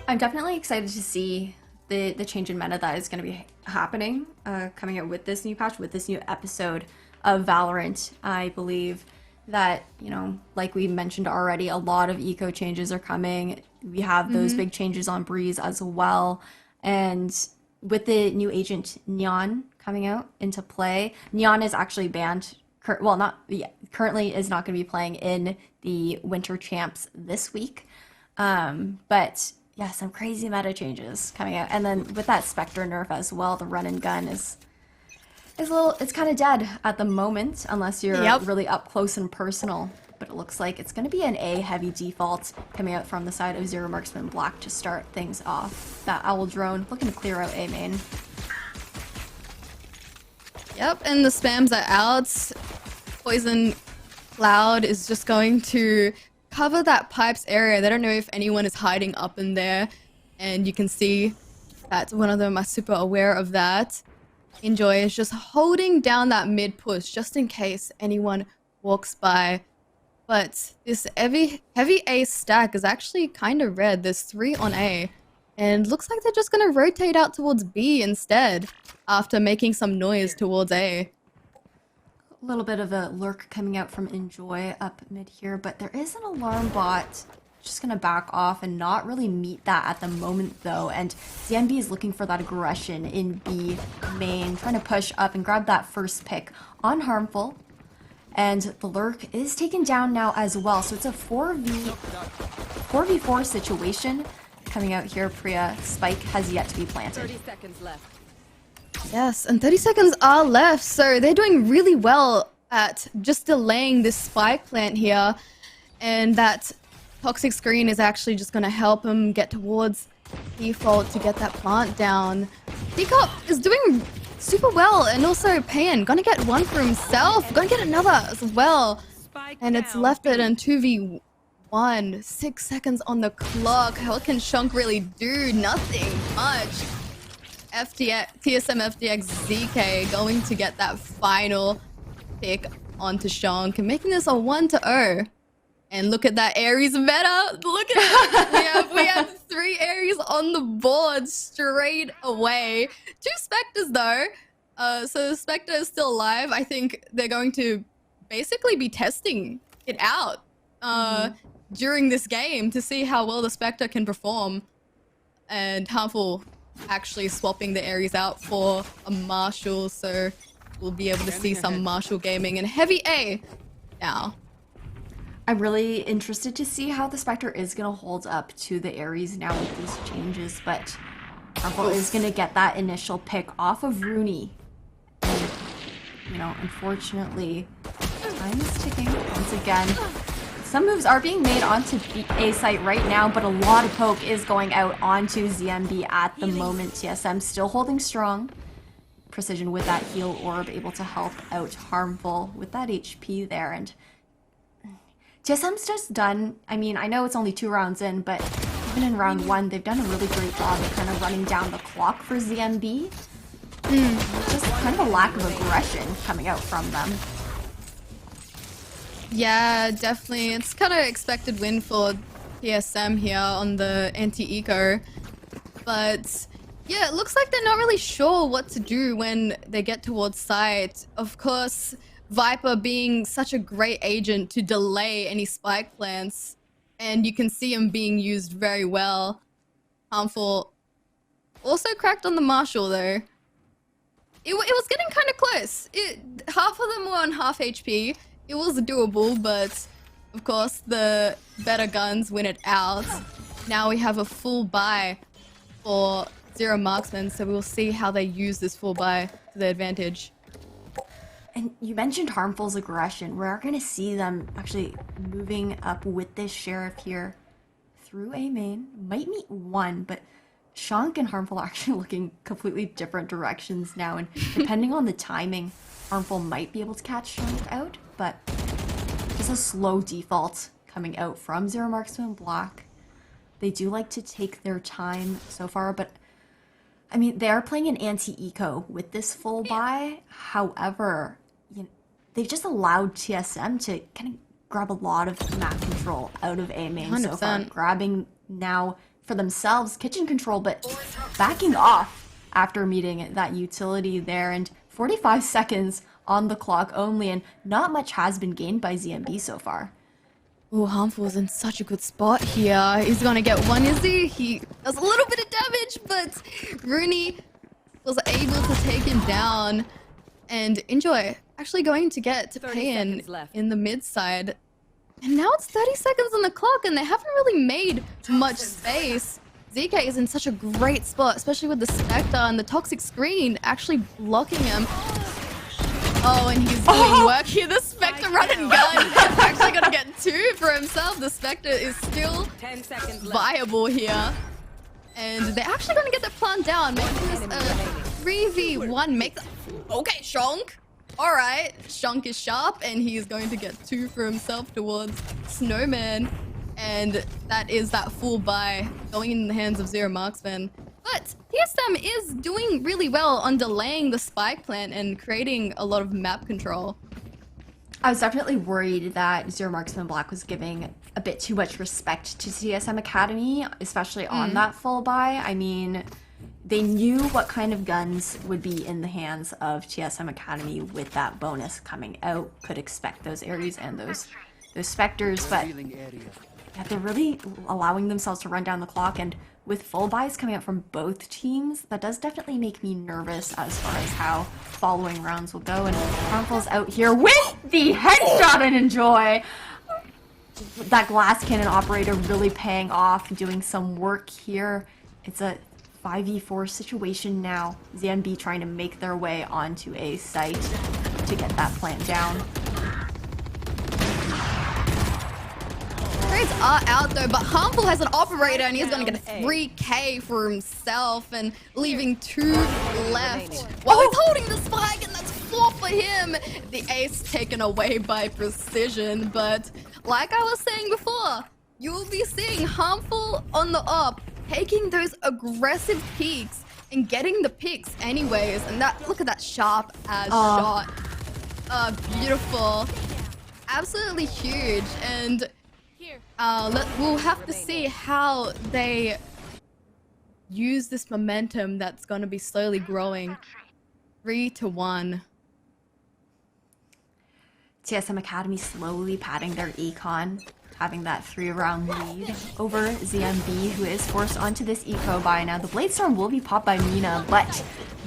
I'm definitely excited to see the change in meta that is going to be happening, coming out with this new patch, with this new episode of Valorant. I believe that, like we mentioned already, a lot of eco changes are coming. We have those big changes on Breeze as well. And with the new agent Neon coming out into play, Neon is actually banned. Well, not yeah, currently is not going to be playing in the Winter Champs this week. But yeah, some crazy meta changes coming out, and then with that Spectre nerf as well, the run and gun is a little. It's kind of dead at the moment unless you're Yep. really up close and personal. But it looks like it's going to be an A heavy default coming out from the side of Zero Marksman Black to start things off. That Owl drone looking to clear out A main. Yep, and the spams are out. Poison Cloud is just going to cover that pipes area. They don't know if anyone is hiding up in there. And you can see that one of them are super aware of that. Enjoy is just holding down that mid push just in case anyone walks by. But this heavy A stack is actually kind of red. There's 3 on A. And looks like they're just going to rotate out towards B instead after making some noise towards A. A little bit of a lurk coming out from Enjoy up mid here, but there is an alarm bot just gonna back off and not really meet that at the moment though. And ZMB is looking for that aggression in B main, trying to push up and grab that first pick on Harmful. And the lurk is taken down now as well. So it's a 4v4 situation coming out here. Priya Spike has yet to be planted. 30 seconds left. Yes, and 30 seconds are left, so they're doing really well at just delaying this spike plant here. And that toxic screen is actually just going to help him get towards default to get that plant down. Decop is doing super well, and also Pan gonna get one for himself, gonna get another as well. And it's left it in 2v1, 6 seconds on the clock. How can Shunk really do? Nothing much. TSM FDX ZK going to get that final pick onto Shunk and making this a 1-0. And look at that Ares meta. Look at that. we have 3 Ares on the board straight away. 2 Spectres though. So the Spectre is still alive. I think they're going to basically be testing it out during this game to see how well the Spectre can perform. And Harmful actually swapping the Ares out for a Marshall, so we'll be able to see some Marshall gaming and heavy A now. I'm really interested to see how the Spectre is going to hold up to the Ares now with these changes, but Harmful is going to get that initial pick off of Rooney. And, unfortunately, time is ticking once again. Some moves are being made onto A site right now, but a lot of poke is going out onto ZMB at the moment. TSM still holding strong. Precision with that heal orb, able to help out Harmful with that HP there. And TSM's just done, I know it's only 2 rounds in, but even in round 1, they've done a really great job of kind of running down the clock for ZMB. Just kind of a lack of aggression coming out from them. Yeah, definitely. It's kind of expected win for TSM here on the anti-eco. But yeah, it looks like they're not really sure what to do when they get towards site. Of course, Viper being such a great agent to delay any spike plants. And you can see him being used very well. Harmful also cracked on the Marshall though. It was getting kind of close. Half of them were on half HP. It was doable, but of course the better guns win it out. Now we have a full buy for Zero Marksmen, so we'll see how they use this full buy to their advantage. And you mentioned Harmful's aggression. We're going to see them actually moving up with this Sheriff here through A main. Might meet 1, but Shunk and Harmful are actually looking completely different directions now. And depending on the timing, Harmful might be able to catch Shunk out, but just a slow default coming out from Zero Marksman Black. They do like to take their time so far, but they are playing an anti-eco with this full buy. However, they've just allowed TSM to kind of grab a lot of map control out of A main so far, 100%. grabbing now for themselves, kitchen control, but backing off after meeting that utility there. And 45 seconds on the clock only, and not much has been gained by ZMB so far. Oh, Harmful's in such a good spot here. He's gonna get one, is he? He does a little bit of damage, but Rooney was able to take him down. And Enjoy actually going to get to pay in the mid side. And now it's 30 seconds on the clock, and they haven't really made much space. ZK is in such a great spot, especially with the Spectre and the toxic screen actually blocking him. Oh, and he's doing work here. The Spectre run and gun actually gonna get 2 for himself. The Spectre is still viable here. And they're actually gonna get the plant down, making this a 3v1. Okay, Shonk. Alright, Shonk is sharp, and he's going to get 2 for himself towards Snowman. And that is that full buy going in the hands of Zero Marksmen. But TSM is doing really well on delaying the spike plant and creating a lot of map control. I was definitely worried that Zero Marksman Black was giving a bit too much respect to TSM Academy, especially on that full buy. I mean, they knew what kind of guns would be in the hands of TSM Academy with that bonus coming out. Could expect those Ares and those Spectres, but yeah, they're really allowing themselves to run down the clock, and with full buys coming out from both teams, that does definitely make me nervous as far as how following rounds will go. And Harmful's out here with the headshot and Enjoy. That glass cannon operator really paying off, doing some work here. It's a 5v4 situation now. ZMB trying to make their way onto a site to get that plant down. Trades are out though, but Harmful has an operator, and he's gonna get a 3k for himself and leaving 2 left while he's holding the spike, and that's 4 for him. The ace taken away by Precision, but like I was saying before, you will be seeing Harmful on the op, taking those aggressive peaks and getting the picks anyways. And that, look at that sharp ass shot. Beautiful. Absolutely huge. And we'll have to see how they use this momentum that's going to be slowly growing. 3-1. TSM Academy slowly padding their econ, having that 3-round lead over ZMB, who is forced onto this eco buy now. The Bladestorm will be popped by Mina, but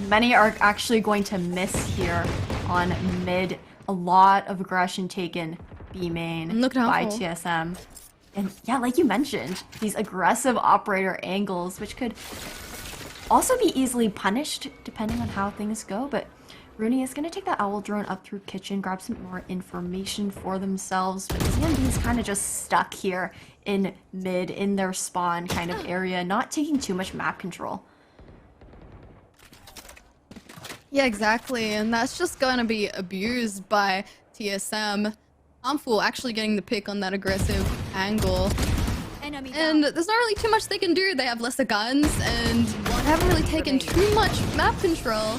many are actually going to miss here on mid. A lot of aggression taken B main by TSM. And yeah, like you mentioned, these aggressive operator angles, which could also be easily punished depending on how things go. But Rooney is going to take that owl drone up through kitchen, grab some more information for themselves. But ZMB is kind of just stuck here in mid, in their spawn kind of area, not taking too much map control. Yeah, exactly. And that's just going to be abused by TSM. Harmful actually getting the pick on that aggressive angle. And there's not really too much they can do. They have lesser guns, and they haven't really taken too much map control.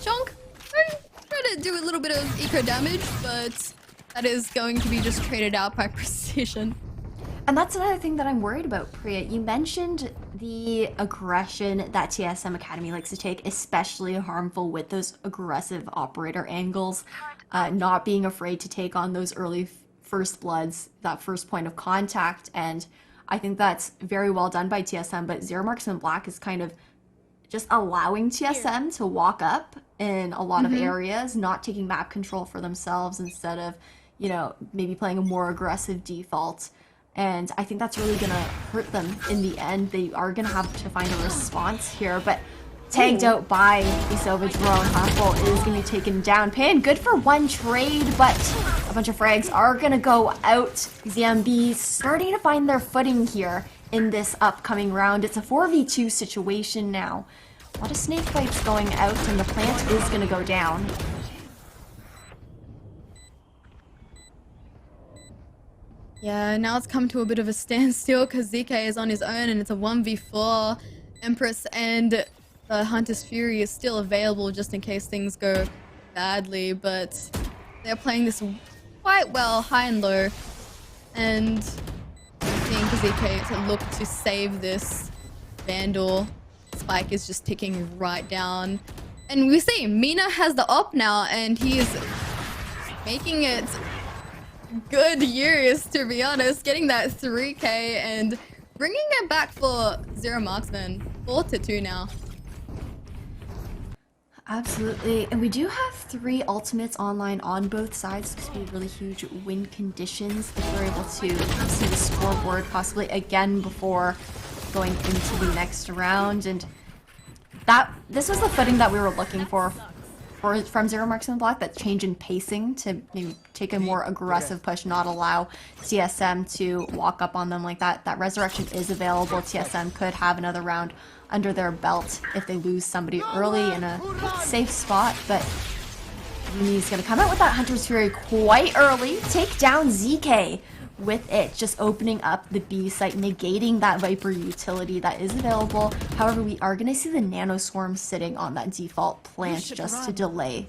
Chonk, try to do a little bit of eco damage, but that is going to be just traded out by Precision. And that's another thing that I'm worried about, Priya. You mentioned the aggression that TSM Academy likes to take, especially Harmful with those aggressive operator angles, not being afraid to take on those early first bloods, that first point of contact. And I think that's very well done by TSM, but Zero Marksman Black is kind of just allowing TSM to walk up in a lot of areas, not taking map control for themselves instead of, you know, maybe playing a more aggressive default. And I think that's really going to hurt them in the end. They are going to have to find a response here, but tagged out by the Sova drone. Harmful is going to be taken down. Paying good for 1 trade, but a bunch of frags are going to go out. ZMB starting to find their footing here in this upcoming round. It's a 4v2 situation now. A lot of snake fights going out, and the plant is going to go down. Yeah, now it's come to a bit of a standstill because ZK is on his own, and it's a 1v4. Empress and the Hunter's Fury is still available just in case things go badly, but they're playing this quite well, high and low. And expecting ZK to look to save this Vandal. Spike is just ticking right down. And we see Mina has the op now, and he is making it good use, to be honest. Getting that 3k and bringing it back for Zero Marksmen. 4-2 now. Absolutely, and we do have 3 ultimates online on both sides. This could be really huge win conditions if we're able to see the scoreboard possibly again before going into the next round. And this was the footing that we were looking for from Zero Marksman Block, that change in pacing to maybe take a more aggressive push, not allow TSM to walk up on them like that. That resurrection is available. TSM could have another round under their belt if they lose somebody early in a safe spot, but Rooney's gonna come out with that Hunter's Fury quite early, take down ZK with it, just opening up the B site, negating that Viper utility that is available. However, we are gonna see the Nano Swarm sitting on that default plant just to delay.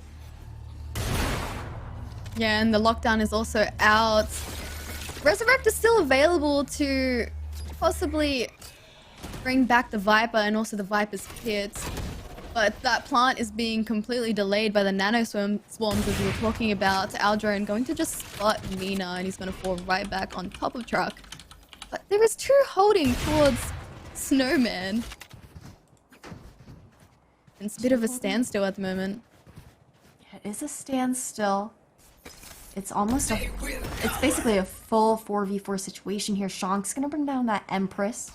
Yeah, and the lockdown is also out. Resurrect is still available to possibly bring back the Viper and also the Viper's pit, but that plant is being completely delayed by the Nano Swarms as we were talking about. Our drone going to just spot Mina, and he's going to fall right back on top of truck. But there is true holding towards Snowman. It's a bit of a standstill at the moment. It is a standstill. It's almost it's basically a full 4v4 situation here. Shank's going to bring down that Empress.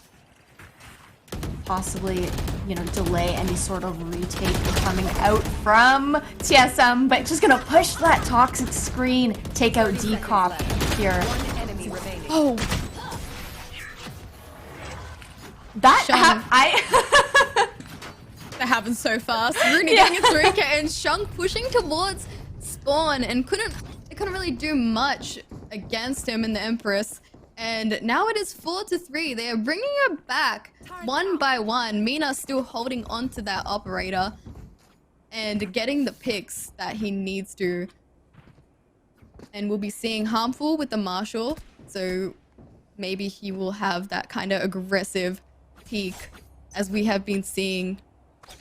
Possibly, you know, delay any sort of retake coming out from TSM, but just gonna push that toxic screen, take out Decop here. Oh, that that happened so fast. Rooney getting a 3k and Shunk pushing towards spawn and couldn't really do much against him in the Empress. And now it is 4-3. They are bringing her back one by one. Mina still holding on to that operator and getting the picks that he needs to. And we'll be seeing Harmful with the Marshal. So maybe he will have that kind of aggressive peak as we have been seeing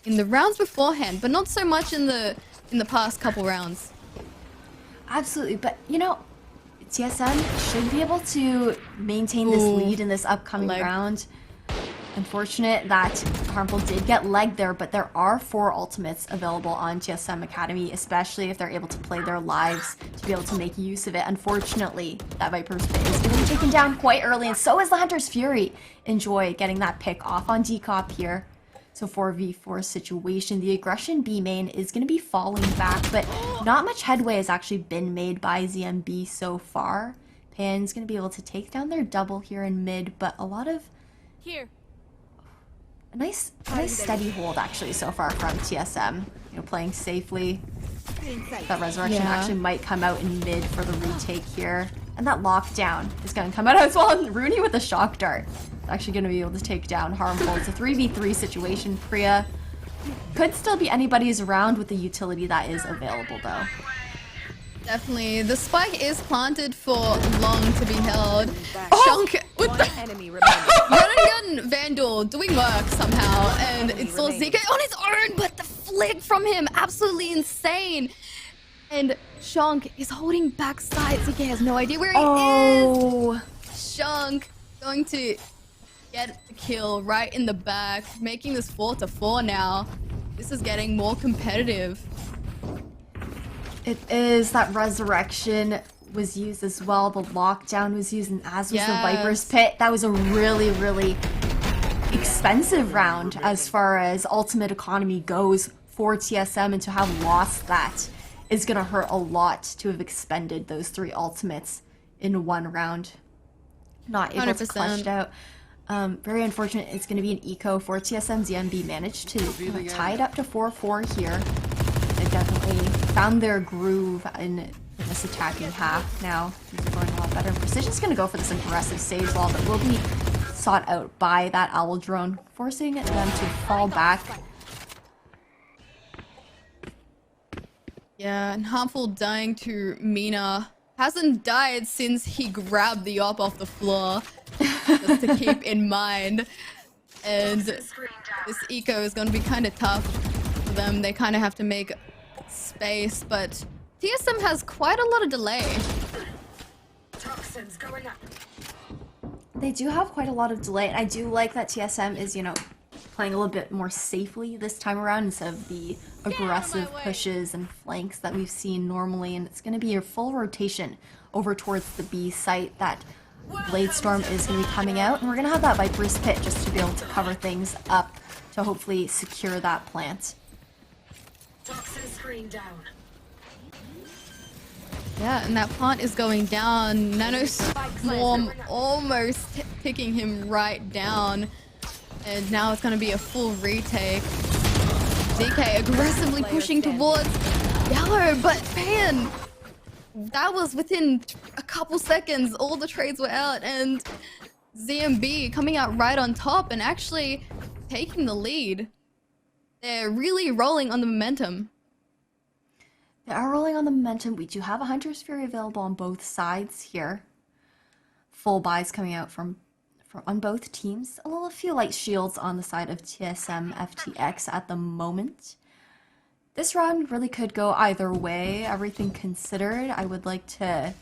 in the rounds beforehand, but not so much in the past couple rounds. Absolutely, but you know, TSM should be able to maintain this lead in this upcoming round. Unfortunate that Harmful did get legged there, but there are 4 ultimates available on TSM Academy, especially if they're able to play their lives to be able to make use of it. Unfortunately, that Viper's Pit is going to be taken down quite early, and so is the Hunter's Fury. Enjoy getting that pick off on Decop here. So 4v4 situation. The aggression B main is going to be falling back, but not much headway has actually been made by ZMB so far. Pan's going to be able to take down their double here in mid, but a lot of... A nice steady hold actually so far from TSM. You know, playing safely. That resurrection actually might come out in mid for the retake here. And that lockdown is going to come out as well. And Rooney with a shock dart. Actually going to be able to take down Harmful. It's a 3v3 situation. Priya could still be anybody's round with the utility that is available though. Definitely. The spike is planted for long to be held. Shunk with the run Vandal doing work somehow, and it's all ZK on his own, but the flick from him, absolutely insane. And Shunk is holding backside. ZK has no idea where he is. Shunk going to get the kill right in the back, making this 4-4 now. This is getting more competitive. It is. That resurrection was used as well. The lockdown was used, and as was the Viper's Pit. That was a really, really expensive round as far as ultimate economy goes for TSM, and to have lost that is going to hurt a lot to have expended those 3 ultimates in one round. Not able 100%. To clutch it out. Very unfortunate. It's going to be an eco for TSM. ZMB managed to tie it up to 4-4 here. They definitely found their groove in this attacking half now. Things are going a lot better. Precision's going to go for this aggressive sage wall that will be sought out by that owl drone, forcing them to fall back. Yeah, and Harmful dying to Mina. Hasn't died since he grabbed the op off the floor. just to keep in mind. And this eco is going to be kind of tough for them. They kind of have to make space, but TSM has quite a lot of delay. Toxins going up. They do have quite a lot of delay, and I do like that TSM is, playing a little bit more safely this time around instead of the aggressive pushes and flanks that we've seen normally, and it's going to be your full rotation over towards the B site that Bladestorm is going to be coming out, and we're going to have that Viper's Pit just to be able to cover things up to hopefully secure that plant. Toxin screen down. Yeah, and that plant is going down. Nano Swarm almost picking him right down. And now it's going to be a full retake. DK aggressively pushing towards Yellow, but man, that was within a couple seconds. All the trades were out, and ZMB coming out right on top and actually taking the lead. They're really rolling on the momentum. They are rolling on the momentum. We do have a Hunter's Fury available on both sides here. Full buys coming out from on both teams. A few light shields on the side of TSM FTX at the moment. This round really could go either way, everything considered. I would like to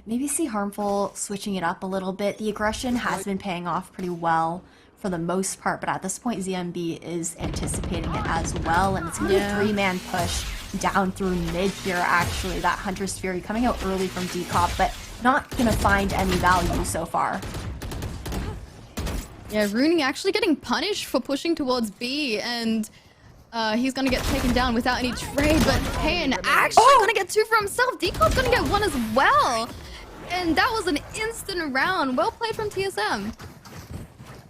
maybe see Harmful switching it up a little bit. The aggression has been paying off pretty well for the most part, but at this point ZMB is anticipating it as well, and it's going to be a three-man push down through mid here actually. That Hunter's Fury coming out early from Decop, but not going to find any value so far. Yeah, Rooney actually getting punished for pushing towards B, and he's gonna get taken down without any trade, but Pan actually gonna get two for himself. Decop's gonna get one as well. And that was an instant round. Well played from TSM.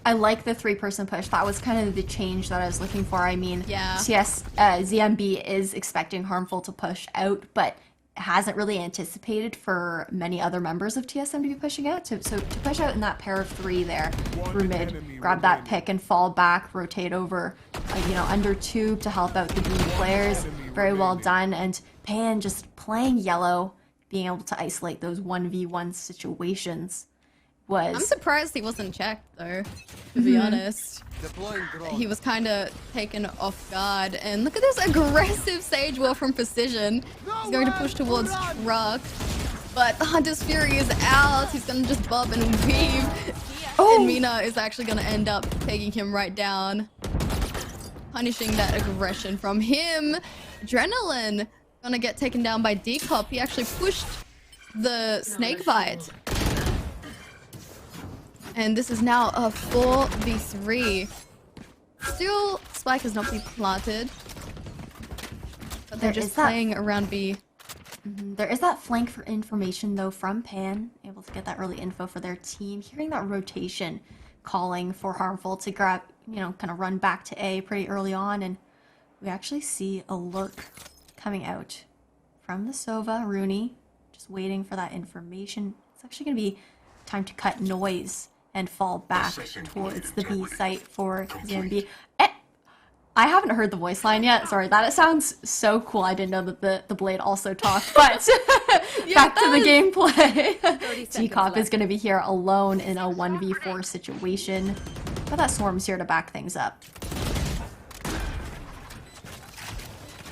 I like the three-person push. That was kind of the change that I was looking for. I mean, yeah. ZMB is expecting Harmful to push out, but hasn't really anticipated for many other members of TSM to be pushing out. So to push out in that pair of three there through mid, grab that pick and fall back, rotate over, under tube to help out the B players. Very well done. And Pan just playing Yellow, being able to isolate those 1v1 situations was... I'm surprised he wasn't checked though, to be honest. He was kind of taken off guard, and look at this aggressive Sage Wall from Precision. He's going to push towards Truck, but Hunter's Fury is out. He's going to just bob and weave. And Mina is actually going to end up taking him right down, punishing that aggression from him. Adrenaline gonna get taken down by Decop. He actually pushed the snake bite. And this is now a 4v3. Still, Spike has not been planted. But they're just playing around B. There is that flank for information, though, from Pan. Able to get that early info for their team. Hearing that rotation calling for Harmful to grab, kind of run back to A pretty early on. And we actually see a lurk coming out from the Sova. Rooney just waiting for that information. It's actually going to be time to cut noise and fall back towards the B site for ZMB. I haven't heard the voice line yet. Sorry, that sounds so cool. I didn't know that the Blade also talked, but back to the gameplay. Decop is going to be here alone in a 1v4 situation, but that Swarm's here to back things up.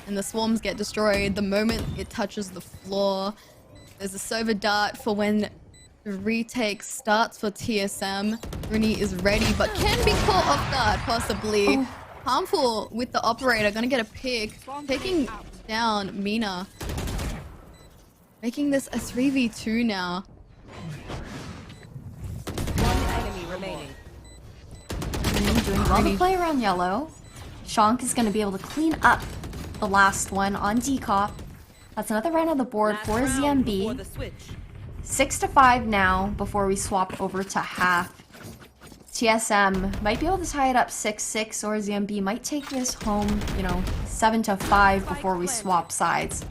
And the Swarms get destroyed the moment it touches the floor. There's a Sova dart for when the retake starts for TSM. Rooney is ready, but can be caught off guard, possibly. Harmful with the operator, gonna get a pick, taking down Mina. Making this a 3v2 now. One enemy remaining. Doing well to play around yellow. Shank is gonna be able to clean up the last one on Decop. That's another round on the board for ZMB. 6-5 now before we swap over to half. TSM might be able to tie it up 6-6, or ZMB might take this home, 7-5 before we swap sides.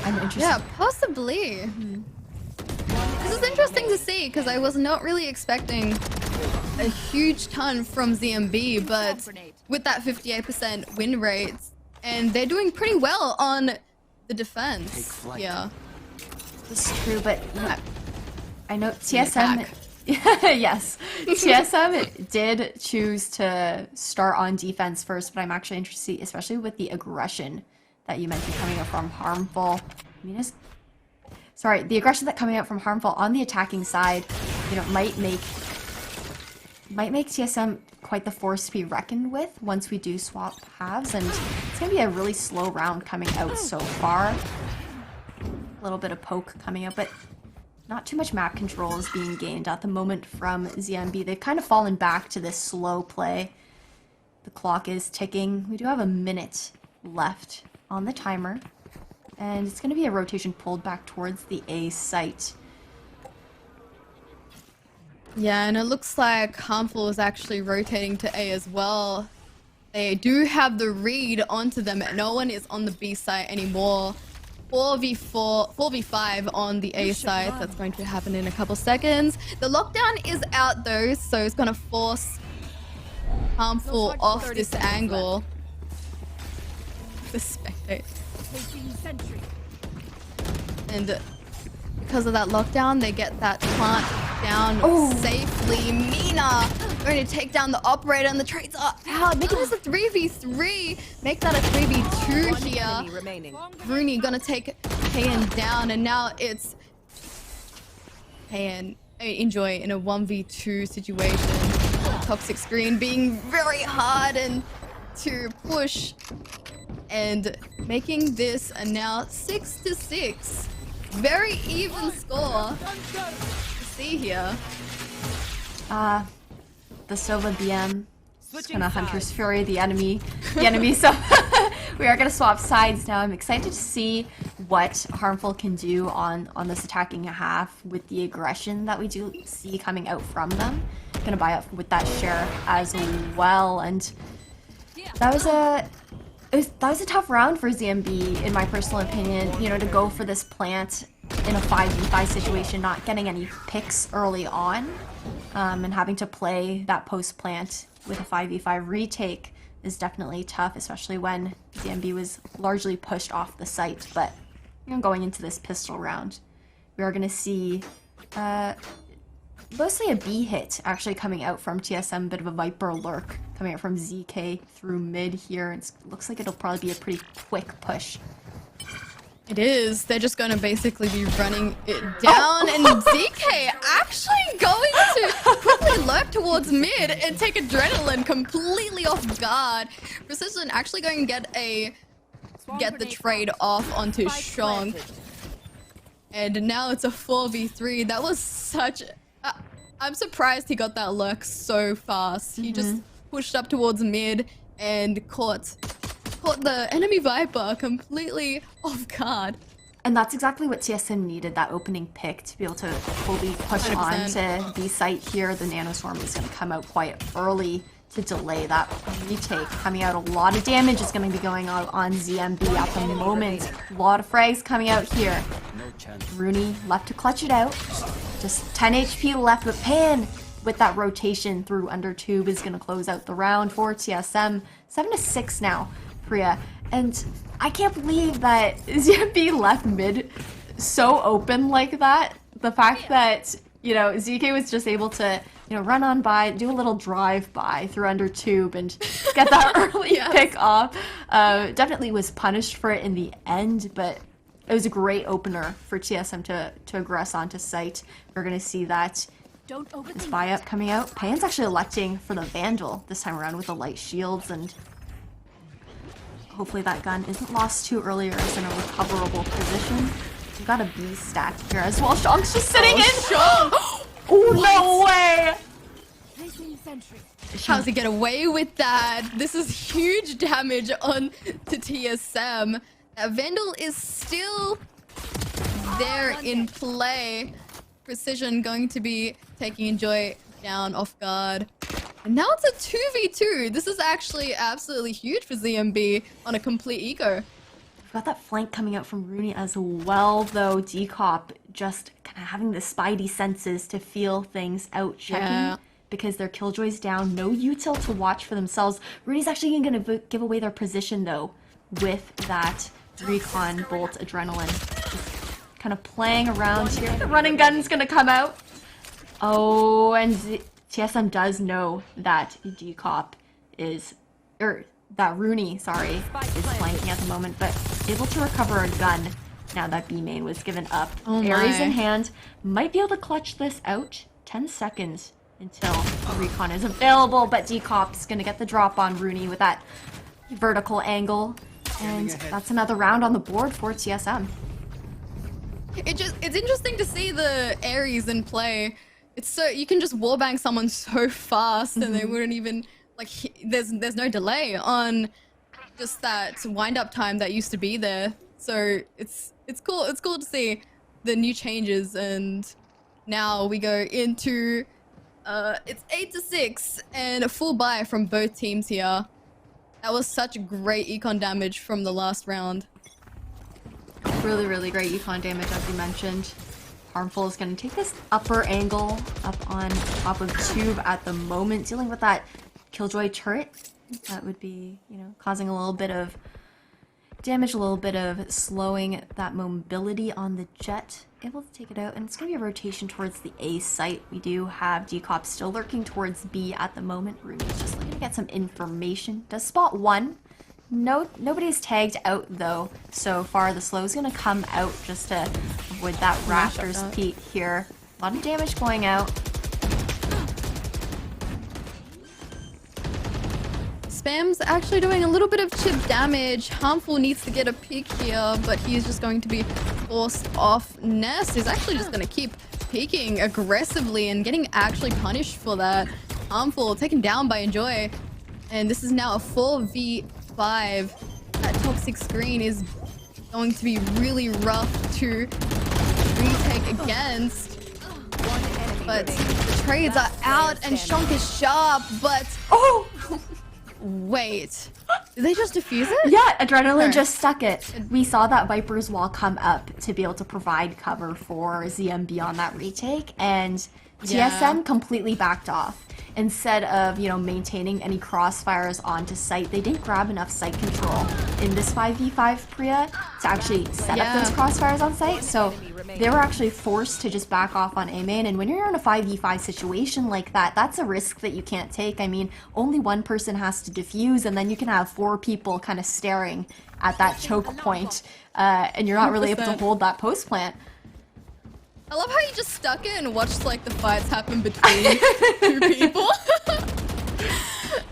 I'm interested. Yeah, possibly. This is interesting to see because I was not really expecting a huge ton from ZMB, but with that 58% win rate, and they're doing pretty well on the defense. Yeah. This is true, but I know attack. TSM. Yes, TSM did choose to start on defense first, but I'm actually interested, to see, especially with the aggression that you mentioned coming up from Harmful. The aggression that coming out from Harmful on the attacking side, you know, might make TSM quite the force to be reckoned with once we do swap halves, and it's gonna be a really slow round coming out so far. A little bit of poke coming out, but not too much map control is being gained at the moment from ZMB. They've kind of fallen back to this slow play. The clock is ticking. We do have a minute left on the timer, and it's going to be a rotation pulled back towards the A site. Yeah, and it looks like Harmful is actually rotating to A as well. They do have the read onto them. No one is on the B site anymore. 4v5 on the A site. That's going to happen in a couple seconds. The lockdown is out though, so it's going to force Harmful off this angle. The spectate. And because of that lockdown, they get that plant down safely. Mina going to take down the operator, and the trades are out, making this a 3v3. Make that a 3v2 here. Rooney gonna take Payan down, and now it's Payan Enjoy in a 1v2 situation. Toxic screen being very hard and to push, and making this a now 6-6. Very even score to see here. The Sova BM is gonna Hunter's Fury the enemy. So we are gonna swap sides now. I'm excited to see what Harmful can do on this attacking half with the aggression that we do see coming out from them. Gonna buy up with that Sheriff as well, and that was a tough round for ZMB, in my personal opinion, you know, to go for this plant in a 5v5 situation, not getting any picks early on, and having to play that post plant with a 5v5 retake is definitely tough, especially when ZMB was largely pushed off the site. But, you know, going into this pistol round, we are going to see mostly a B hit actually coming out from TSM, bit of a Viper lurk coming out from ZK through mid here. It looks like it'll probably be a pretty quick push. It is. They're just going to basically be running it down, and ZK actually going to quickly lurk towards mid and take Adrenaline completely off guard. Precision actually going to get the trade off onto Shonk. And now it's a 4v3. That was such... I'm surprised he got that lurk so fast. He just pushed up towards mid and caught the enemy Viper completely off guard. And that's exactly what TSM needed, that opening pick, to be able to fully push 100%. on to B site here. The Nanoswarm is going to come out quite early to delay that retake. Coming out, a lot of damage is going to be going on ZMB at the moment. A lot of frags coming out here. Rooney left to clutch it out. Just 10 HP left, but Pan with that rotation through under tube is going to close out the round for TSM. 7-6 now, Priya. And I can't believe that ZMB left mid so open like that. The fact that, you know, ZK was just able to, you know, run on by, do a little drive-by through under tube and get that early pick off. Definitely was punished for it in the end, but it was a great opener for TSM to aggress onto site. We're going to see that this buy-up coming out. Pan's actually electing for the Vandal this time around with the light shields, and hopefully that gun isn't lost too early or is in a recoverable position. We've got a B stack here as well. Shonk's just sitting in! Oh, no way! How does he get away with that? This is huge damage on to TSM. That Vandal is still there in play. Precision going to be taking Enjoy down off guard. And now it's a 2v2. This is actually absolutely huge for ZMB on a complete eco. We've got that flank coming out from Rooney as well, though. Decop just kind of having the spidey senses to feel things out, checking because their Killjoy's down. No util to watch for themselves. Rooney's actually going to give away their position, though, with that Recon Bolt Adrenaline. Just kind of playing around here. The running gun's gonna come out. Oh, and TSM does know that Decop is, or that Rooney, sorry, is flanking at the moment, but able to recover a gun now that B main was given up. Oh Ares my. in hand, might be able to clutch this out. 10 seconds until the recon is available, but Decop's gonna get the drop on Rooney with that vertical angle, and that's another round on the board for TSM. It's interesting to see the Ares in play. It's so you can just wallbang someone so fast and they wouldn't even like there's no delay on just that wind up time that used to be there. So it's cool to see the new changes, and now we go into it's 8-6 and a full buy from both teams here. That was such great econ damage from the last round. Really, really great econ damage, as you mentioned. Harmful is going to take this upper angle up on top of Tube at the moment, dealing with that Killjoy turret. That would be, you know, causing a little bit of damage, a little bit of slowing that mobility on the Jet. Able to take it out, and it's going to be a rotation towards the A site. We do have Decop still lurking towards B at the moment. Rooney's just looking to get some information. Does spot one. Nobody's tagged out though so far. The slow is going to come out just to avoid that Raptors peek here. A lot of damage going out. Spam's actually doing a little bit of chip damage. Harmful needs to get a peek here, but he's just going to be forced off Nest. He's actually just going to keep peeking aggressively and getting actually punished for that. Harmful taken down by Enjoy. And this is now a 4v5. That toxic screen is going to be really rough to retake against. But the trades are out and Shonk is sharp, but... Oh! Wait, did they just defuse it? Yeah, Adrenaline Sure. just stuck it. We saw that Viper's wall come up to be able to provide cover for ZMB on that retake, and Yeah. TSM completely backed off. Instead of, you know, maintaining any crossfires onto site, they didn't grab enough site control in this 5v5 Priya to actually set up those crossfires on site, so they were actually forced to just back off on A main. And when you're in a 5v5 situation like that, that's a risk that you can't take. I mean, only one person has to defuse, and then you can have 4 people kind of staring at that choke point, and you're not really able to 100%. hold that post plant. I love how you just stuck it and watched like the fights happen between 2 people.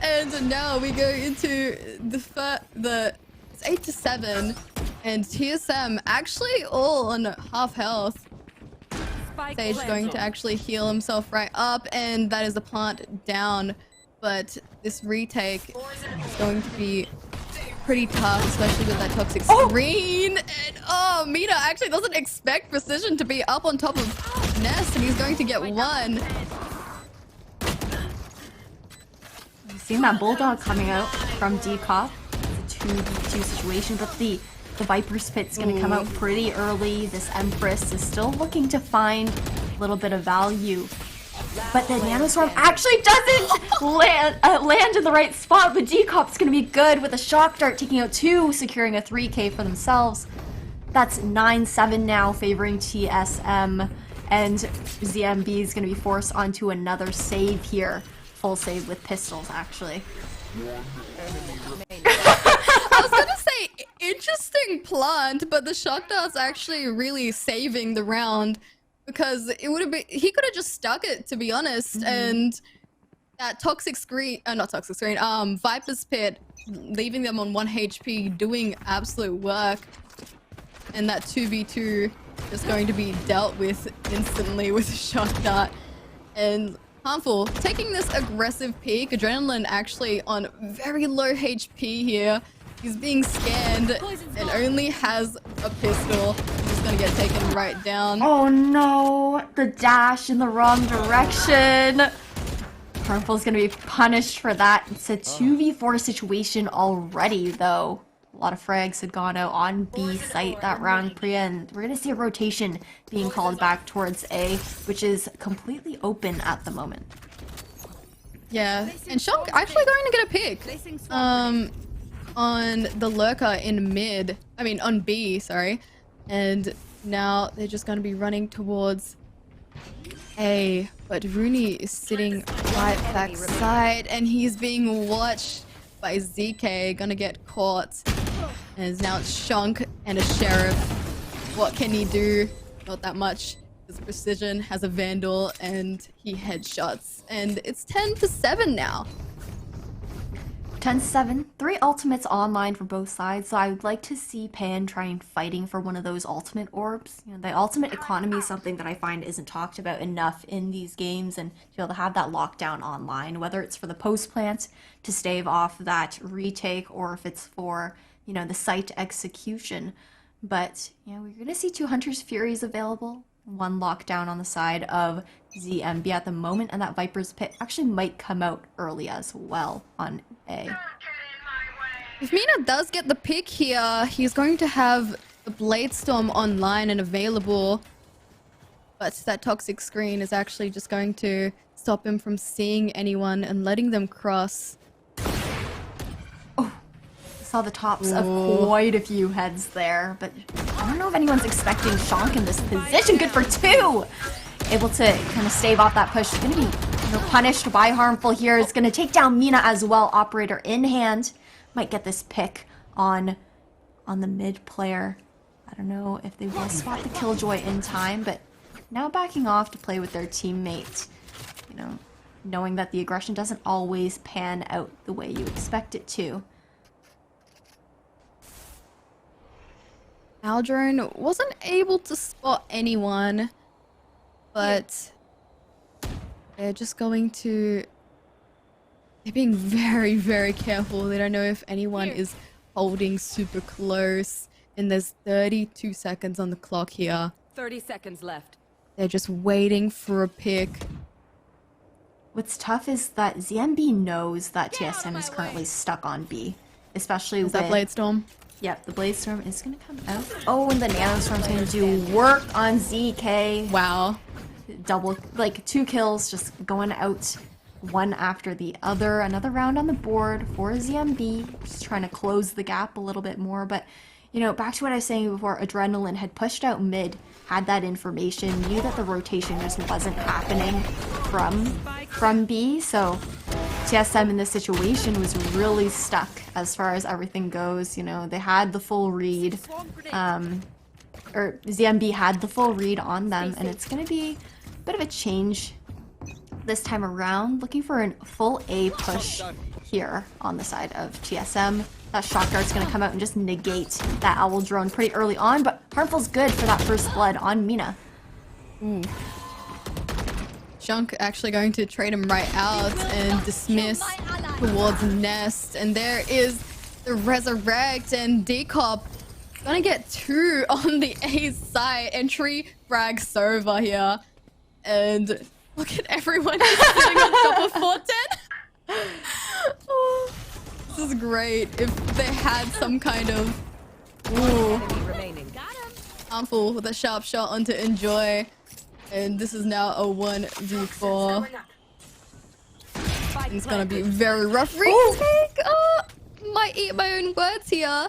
And now we go into it's 8-7, and TSM actually all on half health. Sage going to actually heal himself right up, and that is the plant down. But this retake is going to be pretty tough, especially with that toxic screen. And oh, Mina actually doesn't expect Precision to be up on top of Nest, and he's going to get one. Seeing that Bulldog coming out from Decop. It's a 2v2 situation, but the Viper's Pit's going to come out pretty early. This Empress is still looking to find a little bit of value. But the Nanostorm actually doesn't land in the right spot, but Decop's going to be good with a Shock Dart, taking out 2, securing a 3k for themselves. That's 9-7 now, favoring TSM, and ZMB is going to be forced onto another save here. Full save with pistols, actually. I was gonna say, interesting plant, but the Shock Dart's actually really saving the round, because it would have been, he could have just stuck it, to be honest, and that toxic screen, not toxic screen, Viper's Pit, leaving them on 1 HP, doing absolute work, and that 2v2 just going to be dealt with instantly with a Shock Dart. And Harmful taking this aggressive peek. Adrenaline actually on very low HP here. He's being scanned and only has a pistol. He's gonna get taken right down. Oh no, the dash in the wrong direction. Harmful's gonna be punished for that. It's a 2v4 situation already, though. A lot of frags had gone out on B site that round, Priya, and we're gonna see a rotation being called back towards A, which is completely open at the moment. Yeah, and Shonk actually going to get a pick. On the lurker in mid. I mean, on B, sorry. And Now they're just going to be running towards A, but Rooney is sitting right backside and he's being watched by ZK, gonna get caught. And now it's Shunk and a Sheriff. What can he do? Not that much. His precision has a Vandal and he headshots. And it's 10-7 now. 10-7, 3 ultimates online for both sides, so I would like to see Pan trying fighting for one of those ultimate orbs. You know, the ultimate economy is something that I find isn't talked about enough in these games, and to be able to have that lockdown online, whether it's for the post plant to stave off that retake or if it's for, you know, the site execution. But, you know, we're going to see 2 Hunter's Furies available, 1 lockdown on the side of ZMB at the moment, and that Viper's Pit actually might come out early as well on A. If Mina does get the pick here, he's going to have the Blade Storm online and available. But that toxic screen is actually just going to stop him from seeing anyone and letting them cross. Oh, saw the tops of quite a few heads there, but I don't know if anyone's expecting Shonk in this position. Good for 2! Able to kind of stave off that push. Gonna be, you know, punished by Harmful here. It's gonna take down Mina as well. Operator in hand. Might get this pick on the mid player. I don't know if they will spot the Killjoy in time, but now backing off to play with their teammate. You know, knowing that the aggression doesn't always pan out the way you expect it to. Aldrin wasn't able to spot anyone, but they're just going to... They're being very, very careful. They don't know if anyone is holding super close. And there's 32 seconds on the clock here. 30 seconds left. They're just waiting for a pick. What's tough is that ZMB knows that TSM is currently stuck on B. Especially with... Is that Blade Storm? Yep, the Blade Storm is going to come out. Oh, and the Nano Storm's going to do work on ZK. Wow. Double, like 2 kills just going out one after the other. Another round on the board for ZMB. Just trying to close the gap a little bit more. But, you know, back to what I was saying before, Adrenaline had pushed out mid, had that information, knew that the rotation just wasn't happening from B. So TSM in this situation was really stuck as far as everything goes. You know, they had the full read, or ZMB had the full read on them, and it's going to be a bit of a change this time around. Looking for a full A push here on the side of TSM. That shock dart's going to come out and just negate that owl drone pretty early on, but Harmful's good for that first blood on Mina. Ooh. Shunk actually going to trade him right out and dismiss towards Nest. And there is the Resurrect, and Decop gonna get 2 on the A side. Entry frag Sova here. And look at everyone just sitting on top of 410. Oh, this is great. If they had some kind of... Ooh. Harmful with a sharp shot onto Enjoy. And this is now a 1v4. It's gonna be very rough. Retake! Might eat my own words here.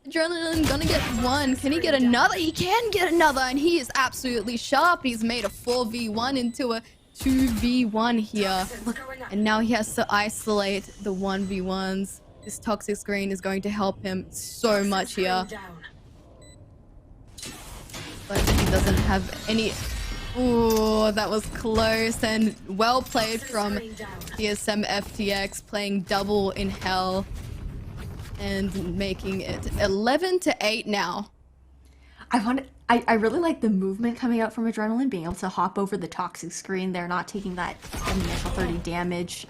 Adrenaline gonna get 1. Can he get another? He can get another, and he is absolutely sharp. He's made a 4v1 into a 2v1 here. And now he has to isolate the 1v1s. This toxic screen is going to help him so much here. But he doesn't have any... Ooh, that was close, and well played from TSM FTX, playing double in hell and making it 11-8 now. I really like the movement coming out from Adrenaline, being able to hop over the toxic screen. They're not taking that initial 30 damage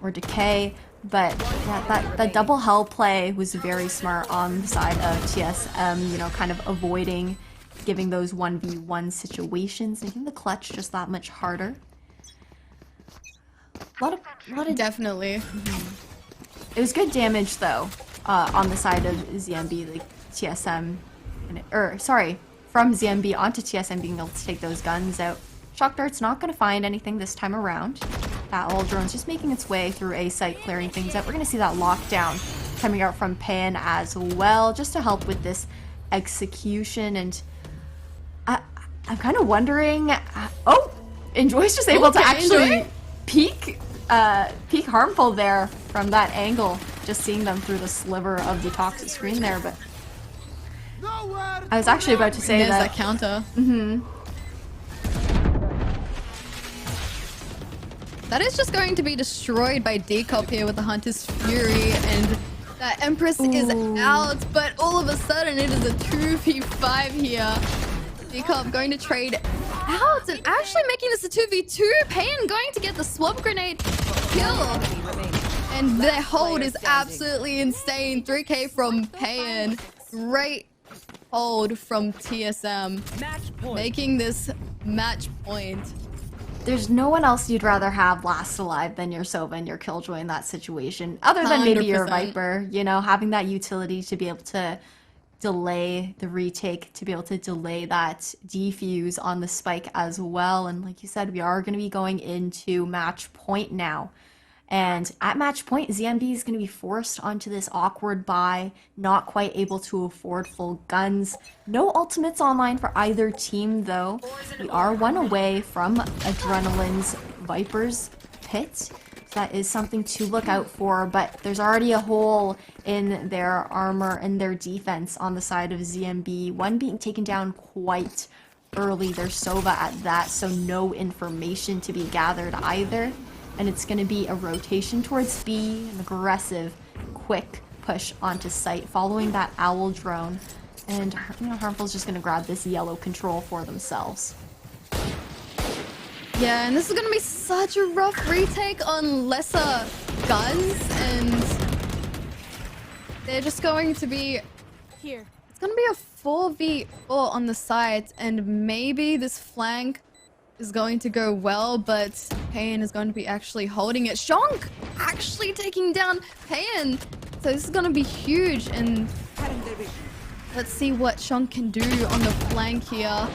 or decay, but yeah, that double hell play was very smart on the side of TSM, you know, kind of avoiding giving those 1v1 situations, making the clutch just that much harder. A lot of Definitely. It was good damage though, on the side of ZMB, like TSM, from ZMB onto TSM being able to take those guns out. Shock Dart's not going to find anything this time around. That old drone's just making its way through A site, clearing things out. We're going to see that lockdown coming out from Pan as well, just to help with this execution. And I'm kind of wondering. Oh, Enjoy's just able to Okay, actually Enjoy. peek harmful there from that angle. Just seeing them through the sliver of the toxic screen there, but I was actually about to say There's that. that counter. That is just going to be destroyed by Decop here with the Hunter's Fury, and that Empress is out, but all of a sudden it is a 2v5 here. Decop going to trade out and actually making this a 2v2. Payan going to get the swamp grenade kill. And their hold is absolutely insane. 3k from Payan. Great hold from TSM. Making this match point. There's no one else you'd rather have last alive than your Sova and your Killjoy in that situation, other than maybe your 100%. Viper. You know, having that utility to be able to delay the retake, to be able to delay that defuse on the spike as well. And like you said, we are going to be going into match point now. And at match point, ZMB is going to be forced onto this awkward buy, not quite able to afford full guns. No ultimates online for either team, though. We are one away from Adrenaline's Viper's pit. So that is something to look out for, but there's already a hole in their armor and their defense on the side of ZMB. One being taken down quite early. There's Sova at that, so no information to be gathered either. And it's going to be a rotation towards B, an aggressive, quick push onto site, following that owl drone. And, you know, Harmful's just going to grab this yellow control for themselves. Yeah, and this is going to be such a rough retake on lesser guns, and they're just going to be... Here. It's going to be a 4v4 on the side, and maybe this flank is going to go well, but Payan is going to be actually holding it. Shonk actually taking down Payan. So this is going to be huge, and let's see what Shonk can do on the flank here.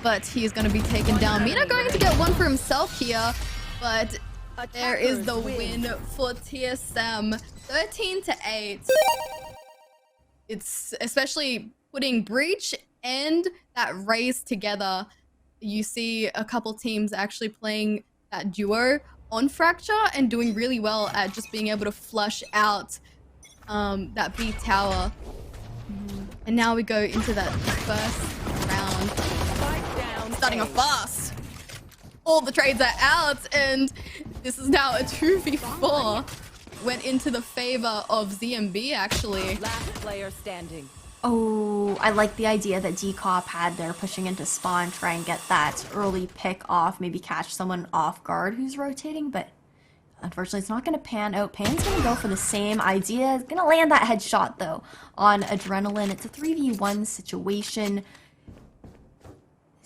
But he is going to be taken down. Mina going to get one for himself here, but there is the win for TSM, 13-8. It's especially putting Breach and that Raze together. You see a couple teams actually playing that duo on Fracture and doing really well at just being able to flush out that B tower. And now we go into that first round. Starting off fast. All the trades are out, and this is now a 2v4. Went into the favor of ZMB, actually. Last player standing. Oh, I like the idea that Decop had there, pushing into spawn, try and get that early pick off, maybe catch someone off guard who's rotating, but unfortunately it's not going to pan out. Pan's going to go for the same idea. It's going to land that headshot, though, on Adrenaline. It's a 3v1 situation.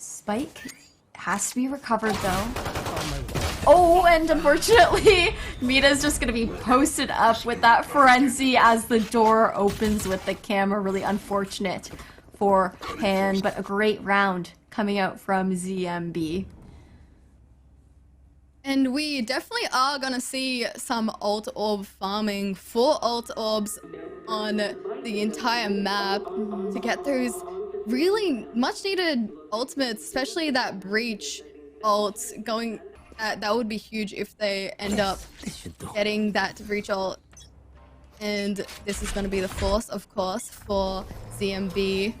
Spike has to be recovered, though. Oh, and unfortunately, Mita's just going to be posted up with that frenzy as the door opens with the camera. Really unfortunate for Pan, but a great round coming out from ZMB. And we definitely are going to see some ult orb farming, 4 ult orbs on the entire map to get those really much needed ultimates, especially that Breach ult going... that would be huge if they end up getting that Breach ult. And this is going to be the force, of course, for ZMB.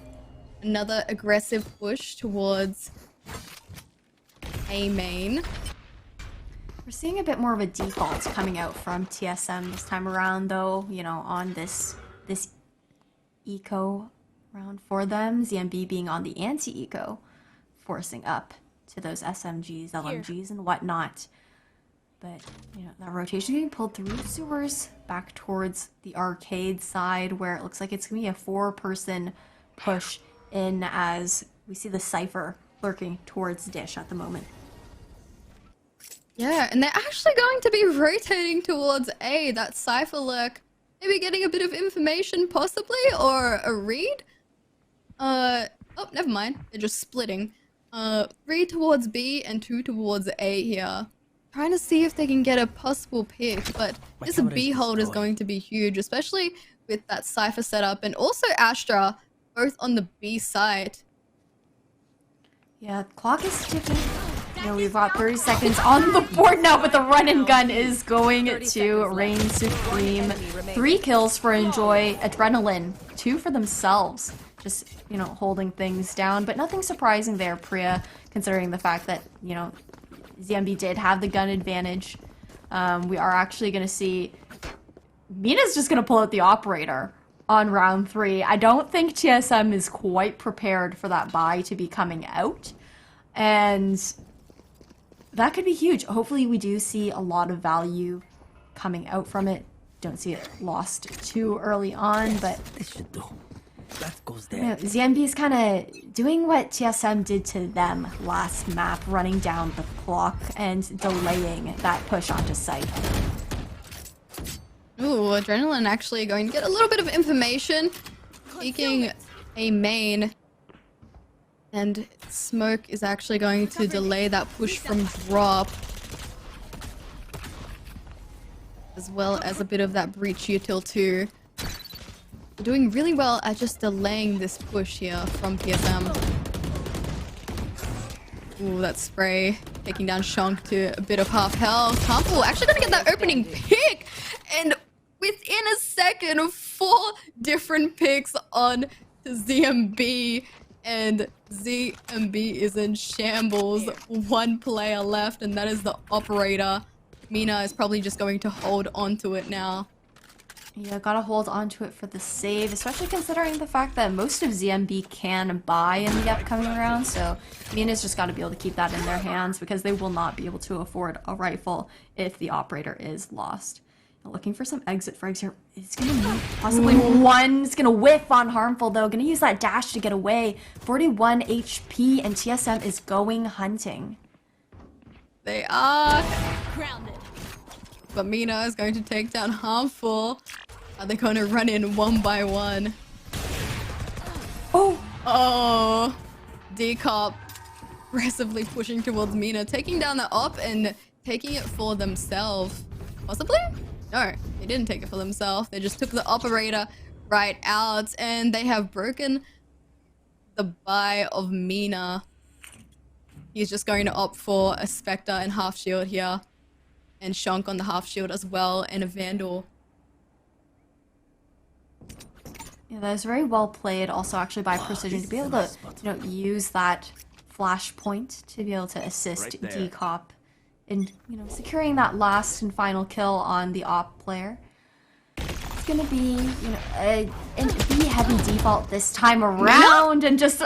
Another aggressive push towards A main. We're seeing a bit more of a default coming out from TSM this time around, though, you know, on this eco round for them. ZMB being on the anti-eco, forcing up to those SMGs, LMGs, and whatnot. But, you know, that rotation getting pulled through sewers back towards the arcade side, where it looks like it's going to be a 4-person push in as we see the Cypher lurking towards Dish at the moment. Yeah, and they're actually going to be rotating towards A, that Cypher lurk. Maybe getting a bit of information, possibly, or a read? Oh, never mind. They're just splitting. 3 towards B and 2 towards A here. Trying to see if they can get a possible pick, but this B hold is going to be huge, especially with that Cypher setup, and also Astra, both on the B side. Yeah, clock is ticking. You know, we've got 30 seconds on the board now, but the run and gun is going to reign supreme. 3 kills for Enjoy, Adrenaline, 2 for themselves. Just, you know, holding things down, but nothing surprising there, Priya, considering the fact that, you know, ZMB did have the gun advantage. We are actually going to see Mina's just going to pull out the operator on round 3. I don't think TSM is quite prepared for that buy to be coming out. And that could be huge. Hopefully we do see a lot of value coming out from it. Don't see it lost too early on, but This should do. That goes you there. know, ZMB is kind of doing what TSM did to them last map, running down the clock and delaying that push onto site. Ooh, Adrenaline actually going to get a little bit of information. Taking a main. And Smoke is actually going to delay that push from drop. As well as a bit of that breach util too. Doing really well at just delaying this push here from PSM. Ooh, that spray. Taking down Shonk to a bit of half health. Harmful actually gonna get that opening pick! And within a second, 4 different picks on to ZMB. And ZMB is in shambles. 1 player left, and that is the operator. Mina is probably just going to hold on to it now. Yeah, gotta hold on to it for the save, especially considering the fact that most of ZMB can buy in the upcoming round, so Mina's just gotta be able to keep that in their hands because they will not be able to afford a rifle if the operator is lost. Now, looking for some exit frags here. It's gonna move possibly one. It's gonna whiff on Harmful though. Gonna use that dash to get away. 41 HP and TSM is going hunting. They are grounded. But Mina is going to take down Harmful. Are they going to run in one by one? Oh, Decop aggressively pushing towards Mina, taking down the op and taking it for themselves. Possibly? No, they didn't take it for themselves. They just took the operator right out, and they have broken the buy of Mina. He's just going to opt for a Spectre and half shield here. And Shonk on the half shield as well, and a Vandal. Yeah, that is very well played also actually by Precision to be able to, you know, use that flash point to be able to assist Right there. Decop in, you know, securing that last and final kill on the op player. It's gonna be, you know, an B heavy default this time around, and just,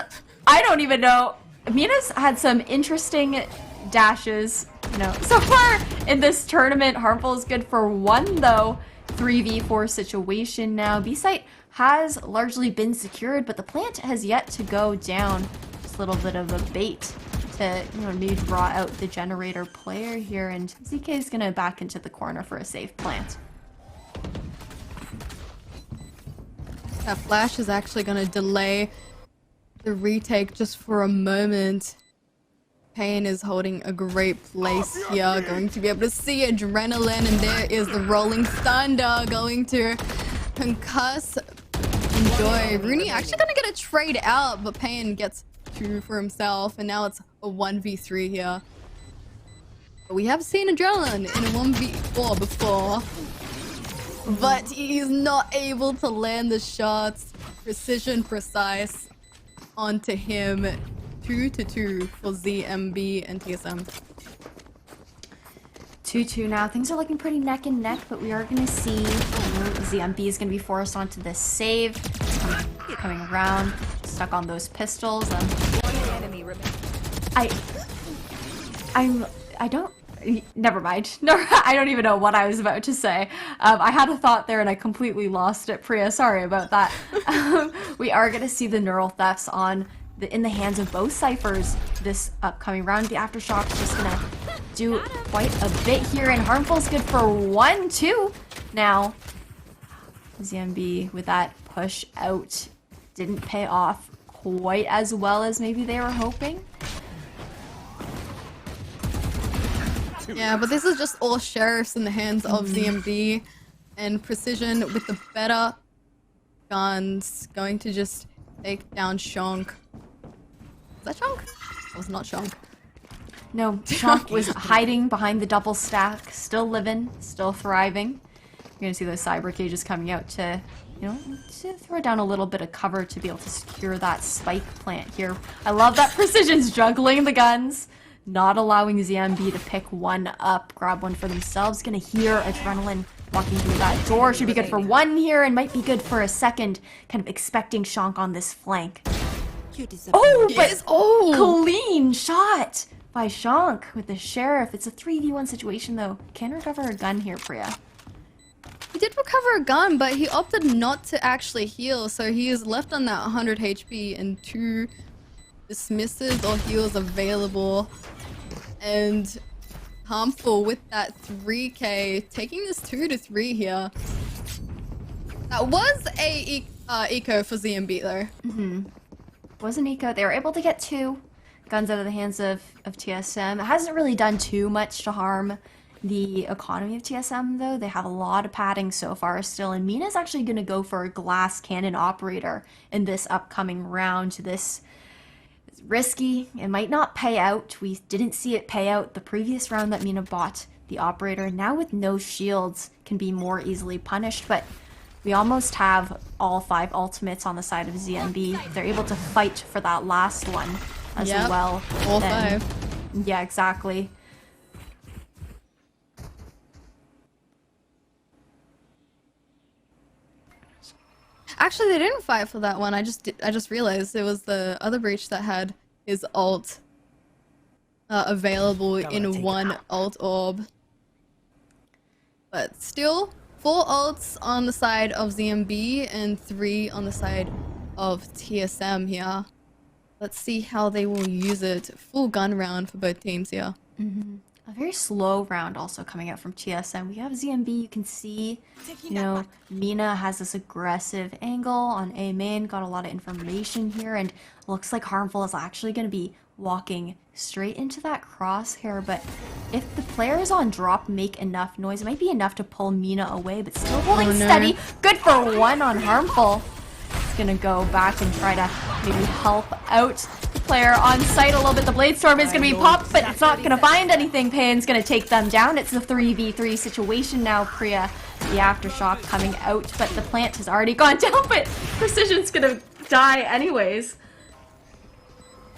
I don't even know. Mina's had some interesting dashes, you know, so far in this tournament. Harmful is good for 1 though. 3v4 situation now. B-site has largely been secured, but the plant has yet to go down. Just a little bit of a bait to, you know, maybe draw out the generator player here, and ZK is gonna back into the corner for a safe plant. That flash is actually going to delay the retake just for a moment. Pain is holding a great place here, going to be able to see Adrenaline, and there is the Rolling Thunder going to concuss Enjoy. Rooney actually going to get a trade out, but Pain gets 2 for himself, and now it's a 1v3 here. But we have seen Adrenaline in a 1v4 before, but he's not able to land the shots precision precise onto him. 2-2 for ZMB and TSM. 2-2 now. Things are looking pretty neck and neck, but we are going to see, you know, ZMB is going to be forced onto this save. Coming around, stuck on those pistols. I don't. Never mind. No, I don't even know what I was about to say. I had a thought there and I completely lost it, Priya. Sorry about that. We are going to see the neural thefts on in the hands of both ciphers this upcoming round. The aftershock's just gonna do quite a bit here, and Harmful's good for 1-2 now. ZMB with that push out didn't pay off quite as well as maybe they were hoping. Yeah, but this is just all sheriffs in the hands of ZMB, and Precision with the better guns going to just take down Shonk. Is that Shonk? That was not Shonk. No, Shonk was hiding behind the double stack, still living, still thriving. You're gonna see those cyber cages coming out to, you know, to throw down a little bit of cover to be able to secure that spike plant here. I love that Precision's juggling the guns, not allowing ZMB to pick one up, grab one for themselves. Gonna hear Adrenaline walking through that door. Should be good for one here and might be good for a second. Kind of expecting Shonk on this flank. Oh, but clean shot by Shonk with the Sheriff. It's a 3v1 situation though. Can recover a gun here, Priya. He did recover a gun, but he opted not to actually heal, so he is left on that 100 HP and 2 dismisses or heals available. And Harmful with that 3k, taking this 2-3 here. That was a eco for ZMB though. Was an eco. They were able to get 2 guns out of the hands of TSM. It hasn't really done too much to harm the economy of TSM though. They have a lot of padding so far still, and Mina's actually going to go for a glass cannon operator in this upcoming round. This is risky. It might not pay out. We didn't see it pay out the previous round that Mina bought the operator. Now with no shields can be more easily punished, but we almost have all 5 ultimates on the side of ZMB. They're able to fight for that last one as well. All 5. Yeah, exactly. Actually, they didn't fight for that one. I just realized it was the other breach that had his ult available in one ult orb. But still, 4 ults on the side of ZMB and 3 on the side of TSM here. Let's see how they will use it. Full gun round for both teams here. A very slow round also coming out from TSM. We have ZMB, you can see, you know, Mina has this aggressive angle on A main, got a lot of information here, and looks like Harmful is actually going to be walking straight into that crosshair, but if the players on drop make enough noise, it might be enough to pull Mina away, but still holding steady. Good for 1 on Harmful. It's going to go back and try to maybe help out the player on site a little bit. The Blade Storm is going to be popped, but it's not going to find anything. Pain's going to take them down. It's the 3v3 situation now, Priya. The Aftershock coming out, but the plant has already gone down, but Precision's going to die anyways.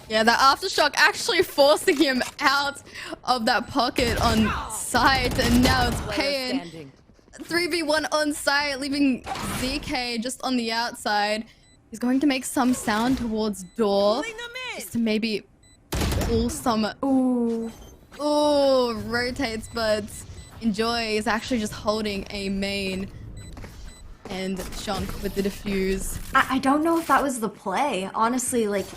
Yeah, that Aftershock actually forcing him out of that pocket on site, and now it's Pain. 3v1 on site, leaving ZK just on the outside. He's going to make some sound towards door, just to maybe pull some. Ooh, rotates, but Enjoy is actually just holding a main, and Shonk with the defuse. I don't know if that was the play, honestly. Like,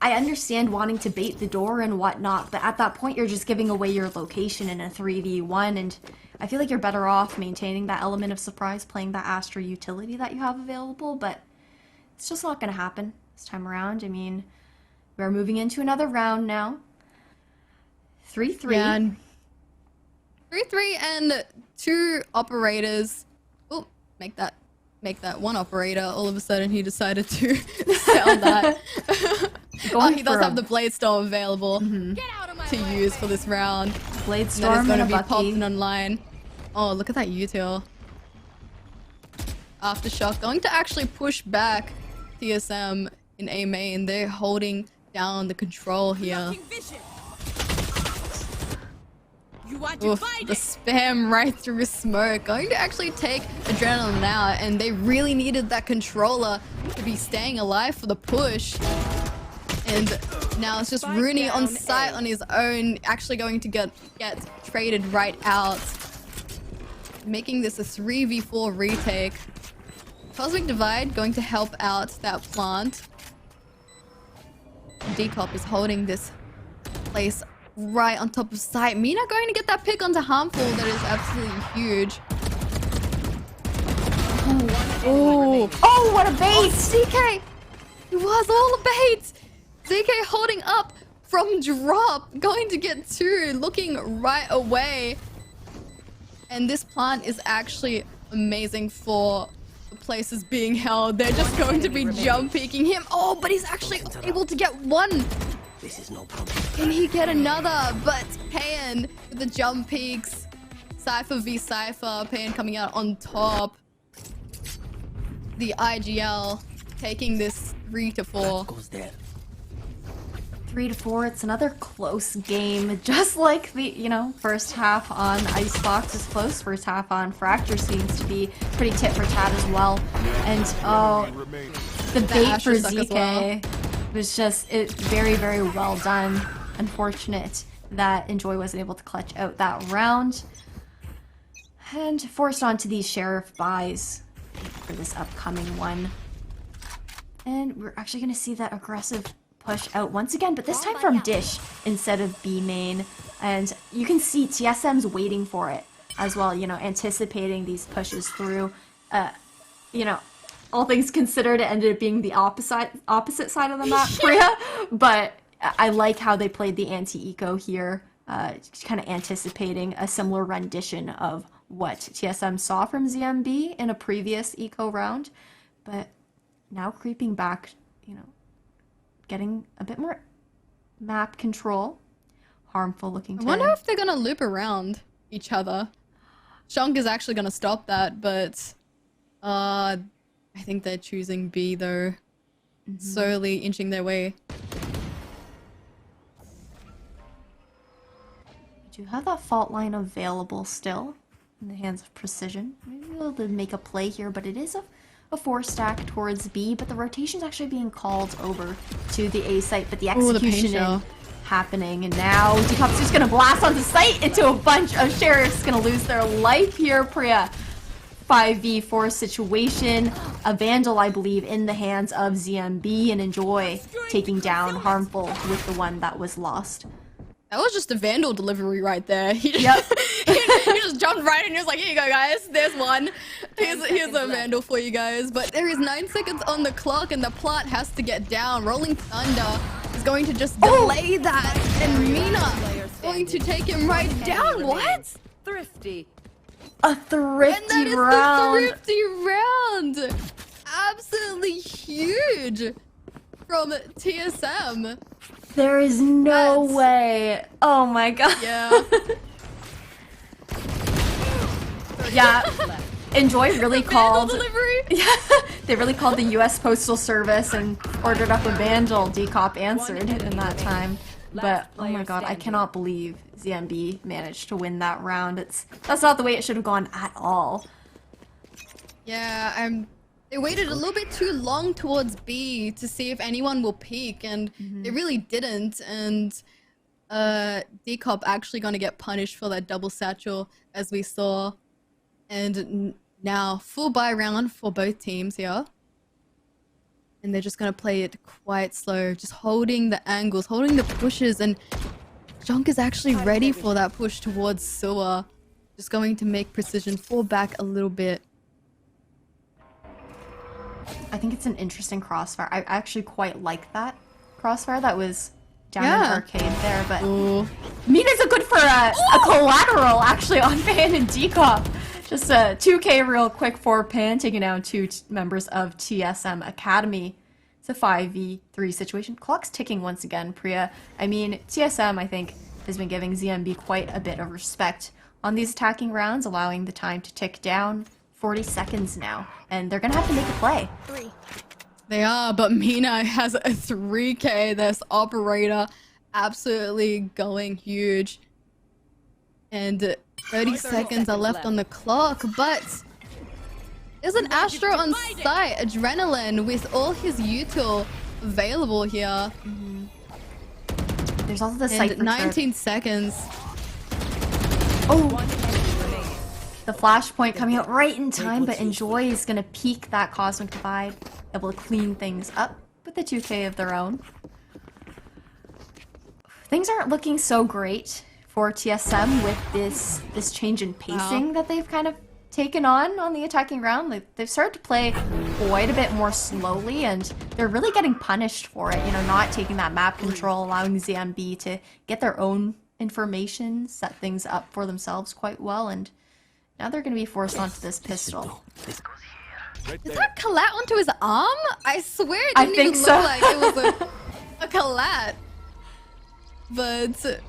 I understand wanting to bait the door and whatnot, but at that point you're just giving away your location in a 3v1, and I feel like you're better off maintaining that element of surprise, playing that Astra utility that you have available, but it's just not going to happen this time around. I mean, we're moving into another round now. 3-3. Yeah, 3-3 and 2 operators. Oh, make that 1 operator. All of a sudden he decided to sell that. He does have the Blade Storm available to use for this round. Blade Storm that is going to be popping online. Oh, look at that util. Aftershock going to actually push back TSM in A main. They're holding down the control here. Oof, the spam right through smoke. Going to actually take Adrenaline out, and they really needed that controller to be staying alive for the push. And now it's just Rooney on site on his own, actually going to get traded right out, making this a 3v4 retake. Cosmic Divide going to help out that plant. Decop is holding this place right on top of site. Mina going to get that pick onto Harmful. That is absolutely huge. Oh, what a bait! ZK! It was all a bait! ZK holding up from drop. Going to get 2, looking right away. And this plant is actually amazing for the places being held. They're just going to be jump peeking him. Oh, but he's actually able to get 1. This is no problem. Can he get another? But Payan with the jump peaks. Cypher v Cypher. Payan coming out on top. The IGL taking this 3-4. That goes there. 3-4. It's another close game, just like the first half on Icebox is close. First half on Fracture seems to be pretty tit for tat as well. And the bait for ZK was just very, very well done. Unfortunate that Enjoy wasn't able to clutch out that round and forced onto these Sheriff buys for this upcoming one. And we're actually going to see that aggressive push out once again, but this time from Dish instead of B main. And you can see TSM's waiting for it as well, anticipating these pushes through. All things considered, it ended up being the opposite side of the map, Priya. But I like how they played the anti-eco here, kind of anticipating a similar rendition of what TSM saw from ZMB in a previous eco round. But now creeping back, getting a bit more map control. Harmful looking to... I wonder if they're gonna loop around each other. Shunk is actually gonna stop that, but I think they're choosing B though. Slowly inching their way. We do have that fault line available still in the hands of Precision. Maybe able to make a play here, but it is a 4-stack towards B, but the rotation's actually being called over to the A site, but the execution happening, and now Decop's just gonna blast onto site into a bunch of Sheriffs, gonna lose their life here, Priya. 5v4 situation, a Vandal, I believe, in the hands of ZMB, and Enjoy taking down Harmful with the one that was lost. That was just a Vandal delivery right there. He just, he just jumped right in and he was like, here you go guys, there's one. Here's a Vandal for you guys. But there is 9 seconds on the clock and the plot has to get down. Rolling Thunder is going to just delay that. And Mina going to take him right down. What? Thrifty. A thrifty and that is round. the thrifty round. Absolutely huge from TSM. There is no way. Oh my god. Yeah. Yeah. Enjoy really called. Delivery. Yeah. They really called the U.S. Postal Service and ordered up a Vandal. Decop answered in that time. But oh my god, I cannot believe ZMB managed to win that round. That's not the way it should have gone at all. Yeah, they waited a little bit too long towards B to see if anyone will peek, and they really didn't. And Decop actually gonna get punished for that double satchel, as we saw. And now full buy round for both teams here. And they're just gonna play it quite slow, just holding the angles, holding the pushes, and Junk is actually ready for that push towards Sewer. Just going to make Precision fall back a little bit. I think it's an interesting crossfire. I actually quite like that crossfire that was down in Arcade there, but Mina's a good for a collateral actually on Pan and Decop. Just a 2k real quick for Pan, taking down 2 members of TSM Academy. It's a 5v3 situation. Clock's ticking once again, Priya. I mean, TSM, I think, has been giving ZMB quite a bit of respect on these attacking rounds, allowing the time to tick down. 40 seconds now, and they're gonna have to make a play. They are, but Mina has a 3k. This operator absolutely going huge. And 30 seconds are left on the clock, but there's an Astro on site, Adrenaline, with all his util available here. There's also the site and 19 seconds. Oh! The flashpoint coming out right in time, but Enjoy is going to peak that Cosmic Divide, able to clean things up with the 2k of their own. Things aren't looking so great for TSM with this change in pacing that they've kind of taken on the attacking round. They've started to play quite a bit more slowly, and they're really getting punished for it, not taking that map control, allowing ZMB to get their own information, set things up for themselves quite well, and now they're going to be forced onto this pistol. Is that collat onto his arm? I swear it didn't even look like it was a collat. But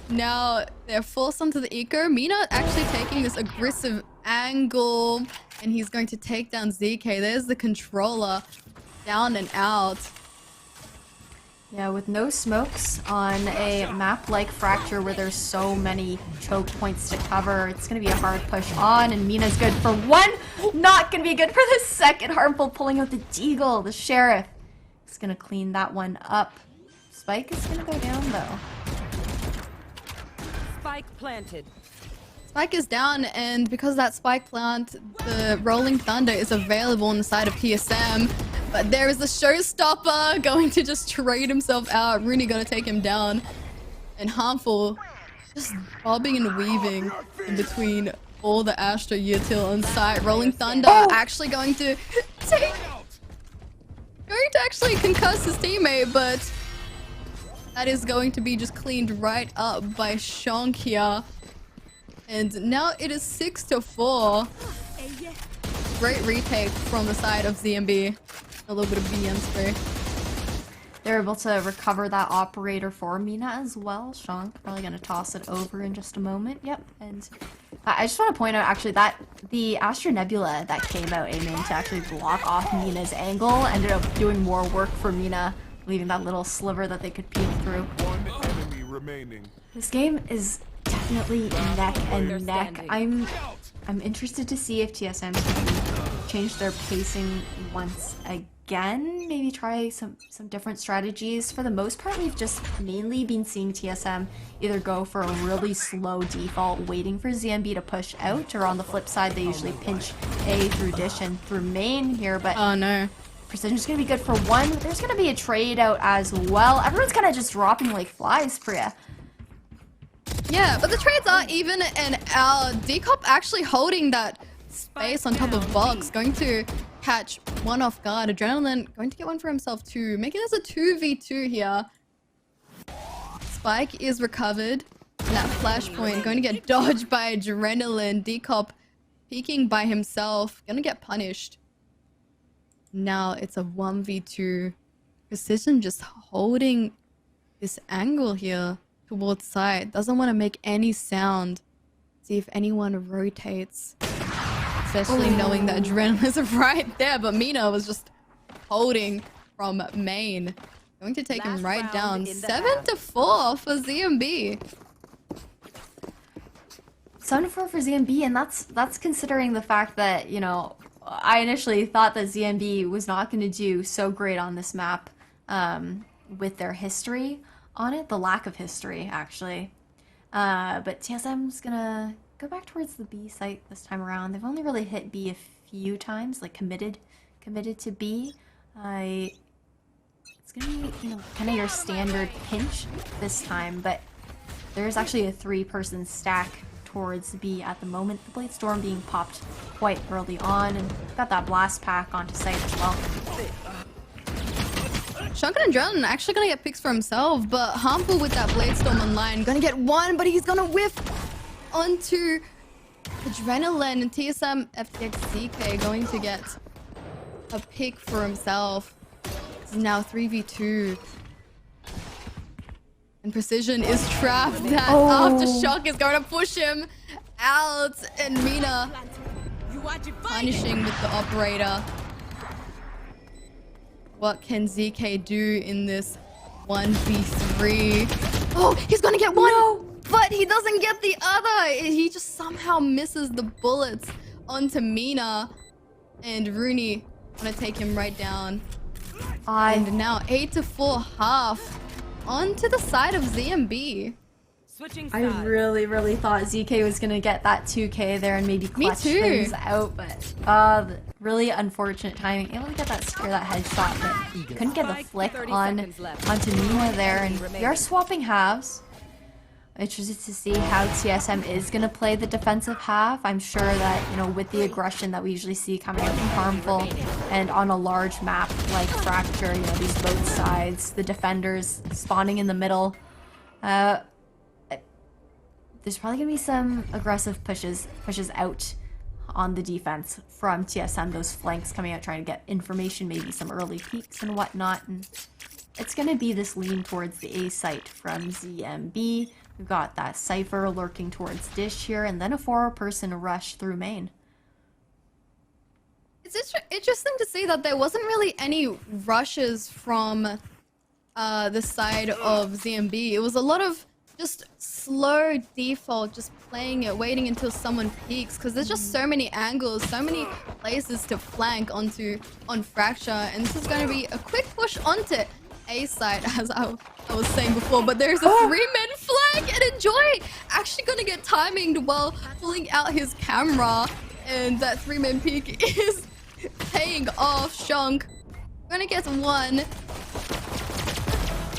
now they're forced onto the eco. Mina actually taking this aggressive angle, and he's going to take down ZK. There's the controller, down and out. Yeah, with no smokes on a map like Fracture where there's so many choke points to cover, it's going to be a hard push on, and Mina's good for one, not going to be good for the second. Harmful pulling out the Deagle, the Sheriff. He's going to clean that one up. Spike is going to go down though. Spike planted. Spike is down, and because of that spike plant, the Rolling Thunder is available on the side of TSM. But there is the showstopper going to just trade himself out. Rooney gonna take him down. And Harmful just bobbing and weaving in between all the Astra util on site. Rolling Thunder actually going to actually concuss his teammate, but that is going to be just cleaned right up by Shonk here. And now it is 6-4. Great retake from the side of ZMB. A little bit of BN spray. They're able to recover that operator for Mina as well. Shonk probably going to toss it over in just a moment. Yep. And I just want to point out actually that the Astra Nebula that came out aiming to actually block off Mina's angle ended up doing more work for Mina, leaving that little sliver that they could peek through. One enemy remaining. This game is definitely neck and neck. I'm interested to see if TSM can change their pacing once again. Maybe try some different strategies. For the most part, we've just mainly been seeing TSM either go for a really slow default, waiting for ZMB to push out, or on the flip side, they usually pinch A through dish and through main here. But oh no. Precision's gonna be good for one. There's gonna be a trade out as well. Everyone's kind of just dropping like flies, Priya. Yeah, but the trades are even, and our Decop actually holding that space on top of Box, going to catch one off guard. Adrenaline going to get one for himself too, making this a 2v2 here. Spike is recovered. And that flashpoint going to get dodged by Adrenaline. Decop peeking by himself, gonna get punished. Now it's a 1v2. Precision just holding this angle here towards side. Doesn't want to make any sound. See if anyone rotates. Especially knowing that Adrenaline is right there. But Mina was just holding from main. Going to take him right down. 7-4 for ZMB. 7-4 for ZMB, and that's considering the fact that, you know, I initially thought that ZMB was not going to do so great on this map with their history on it, the lack of history, actually. But TSM's going to go back towards the B site this time around. They've only really hit B a few times, like committed to B. It's going to be, you know, kind of your standard pinch this time, but there's actually a 3-person stack towards B at the moment. The Blade Storm being popped quite early on, and got that blast pack onto site as well. Shotgun and Adrenaline actually gonna get picks for himself, but Harmful with that Blade Storm online. Gonna get one, but he's gonna whiff onto Adrenaline, and TSM FTX ZK going to get a pick for himself. This is now 3v2. And Precision is trapped. That Aftershock is going to push him out. And Mina punishing with the operator. What can ZK do in this 1v3? Oh, he's going to get one. No. But he doesn't get the other. He just somehow misses the bullets onto Mina. And Rooney going to take him right down. And now 8-4 half. Onto the side of ZMB. I really thought ZK was gonna get that 2K there and maybe clutch things out, but really unfortunate timing. Able to get that scare, that headshot, but couldn't get the flick onto Mina there. And we are swapping halves. Interested to see how TSM is gonna play the defensive half. I'm sure that, you know, with the aggression that we usually see coming out from Harmful and on a large map like Fracture, you know, these both sides, the defenders spawning in the middle. There's probably gonna be some aggressive pushes out on the defense from TSM. Those flanks coming out, trying to get information, maybe some early peeks and whatnot. And it's going to be this lean towards the A site from ZMB. We've got that Cypher lurking towards Dish here, and then a 4-person rush through main. It's interesting to see that there wasn't really any rushes from the side of ZMB. It was a lot of just slow default, just playing it, waiting until someone peeks, because there's just so many angles, so many places to flank onto on Fracture, and this is going to be a quick push onto A side, as I was saying before, but there's a 3-man flank, and Enjoy actually going to get timinged while pulling out his camera, and that 3-man peek is paying off. Shunk gonna get one,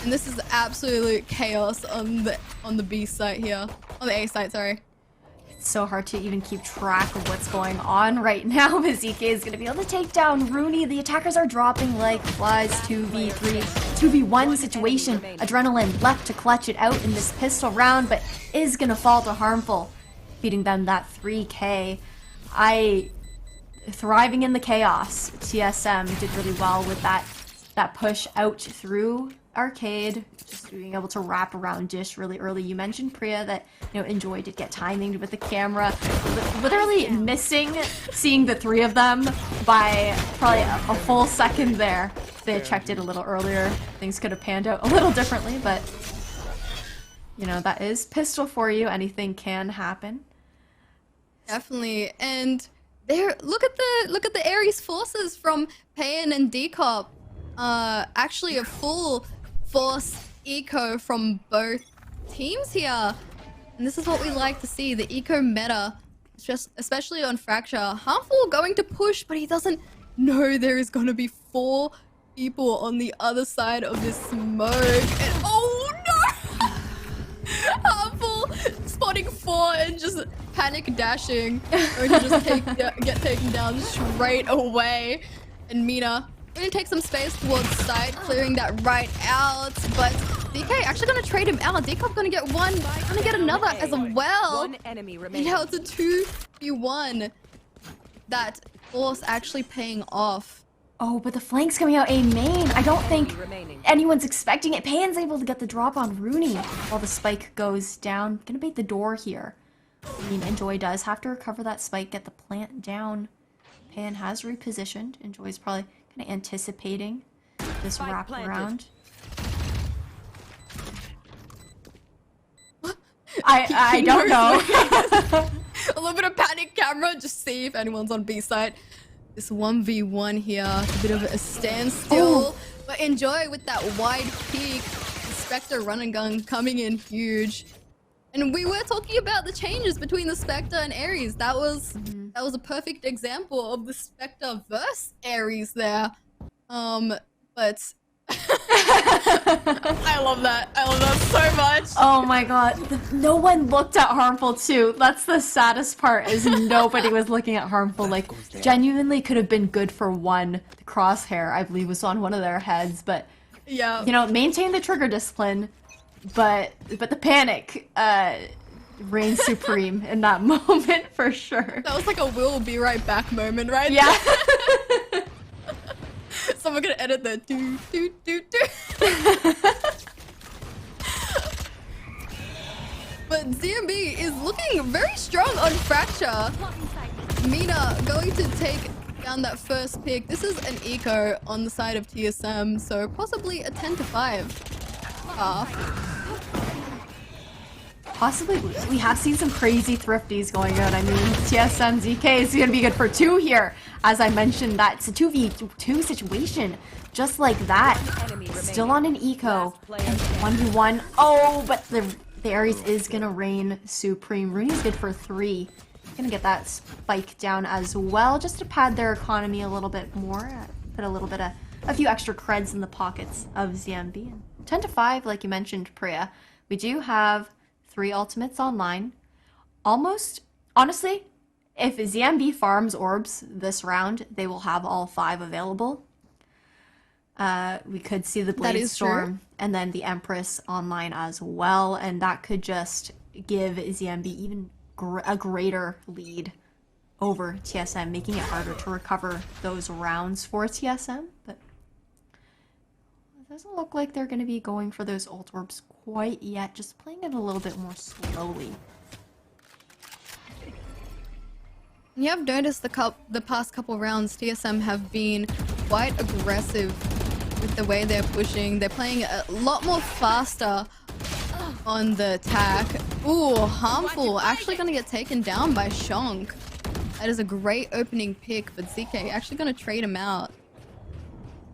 and this is absolute chaos on the B site here, on the A site, sorry. It's so hard to even keep track of what's going on right now, but ZK is going to be able to take down Rooney. The attackers are dropping like flies. 2v3, 2v1 situation. Adrenaline left to clutch it out in this pistol round, but is going to fall to Harmful, feeding them that 3k. Thriving in the chaos. TSM did really well with that push out through Arcade, just being able to wrap around Dish really early. You mentioned, Priya, that, you know, Enjoy did get timinged with the camera. Literally missing seeing the 3 of them by probably a full second there. If they had checked it a little earlier, things could have panned out a little differently, but, you know, that is pistol for you. Anything can happen. Definitely, and there, look at the Ares forces from Payan and Decop. Actually a full force eco from both teams here, and this is what we like to see, the eco meta, just especially on Fracture. Harmful going to push, but he doesn't know there is going to be 4 people on the other side of this smoke, and oh no! Harmful spotting 4 and just panic dashing, or to just get taken down straight away. And Mina gonna take some space towards side, clearing that right out, but DK actually gonna trade him out. Decop gonna get one, gonna get another as well. One enemy And remaining. now it's a 2v1. That force actually paying off. Oh, but the flank's coming out A main. I don't think Remaining. anyone's expecting it. Pan's able to get the drop on Rooney while the spike goes down. Gonna bait the door here. I mean, Enjoy does have to recover that spike, get the plant down. Pan has repositioned. Enjoy's probably kind of anticipating this Spike wrap planted. around. I don't know. A little bit of panic camera, just see if anyone's on B side. This 1v1 here, a bit of a standstill, but Enjoy with that wide peak. The Spectre run and gun coming in huge. And we were talking about the changes between the Spectre and Ares. That was a perfect example of the Spectre versus Ares there. But I love that. I love that so much. Oh my god. No one looked at Harmful too. That's the saddest part, is nobody was looking at Harmful. Like, genuinely could have been good for one. The crosshair, I believe, was on one of their heads, but Yeah. you know, maintain the trigger discipline, but the panic reigns supreme in that moment for sure. That was like a "we'll be right back" moment, right? Yeah. Someone gonna edit the do do do do. But ZMB is looking very strong on Fracture. Mina going to take down that first pick. This is an eco on the side of TSM, so possibly a 10 to 5. Possibly. We have seen some crazy thrifties going on. I mean, TSM ZK is going to be good for 2 here. As I mentioned, that's a 2v2 situation. Just like that. Still on an eco. And 1v1. Oh, but the Ares is going to reign supreme. Rooney's good for 3. Going to get that spike down as well, just to pad their economy a little bit more. Put a few extra creds in the pockets of ZMB. And 10 to 5, like you mentioned, Priya. We do have 3 ultimates online. Almost, honestly, if ZMB farms orbs this round, they will have all 5 available. We could see the Blade Storm and then the Empress online as well, and that could just give ZMB even a greater lead over TSM, making it harder to recover those rounds for TSM. But Doesn't look like they're going to be going for those ult orbs quite yet. Just playing it a little bit more slowly. You have noticed the past couple rounds, TSM have been quite aggressive with the way they're pushing. They're playing a lot more faster on the attack. Ooh, harmful. Actually gonna get taken down by Shonk. That is a great opening pick, but ZK actually gonna trade him out.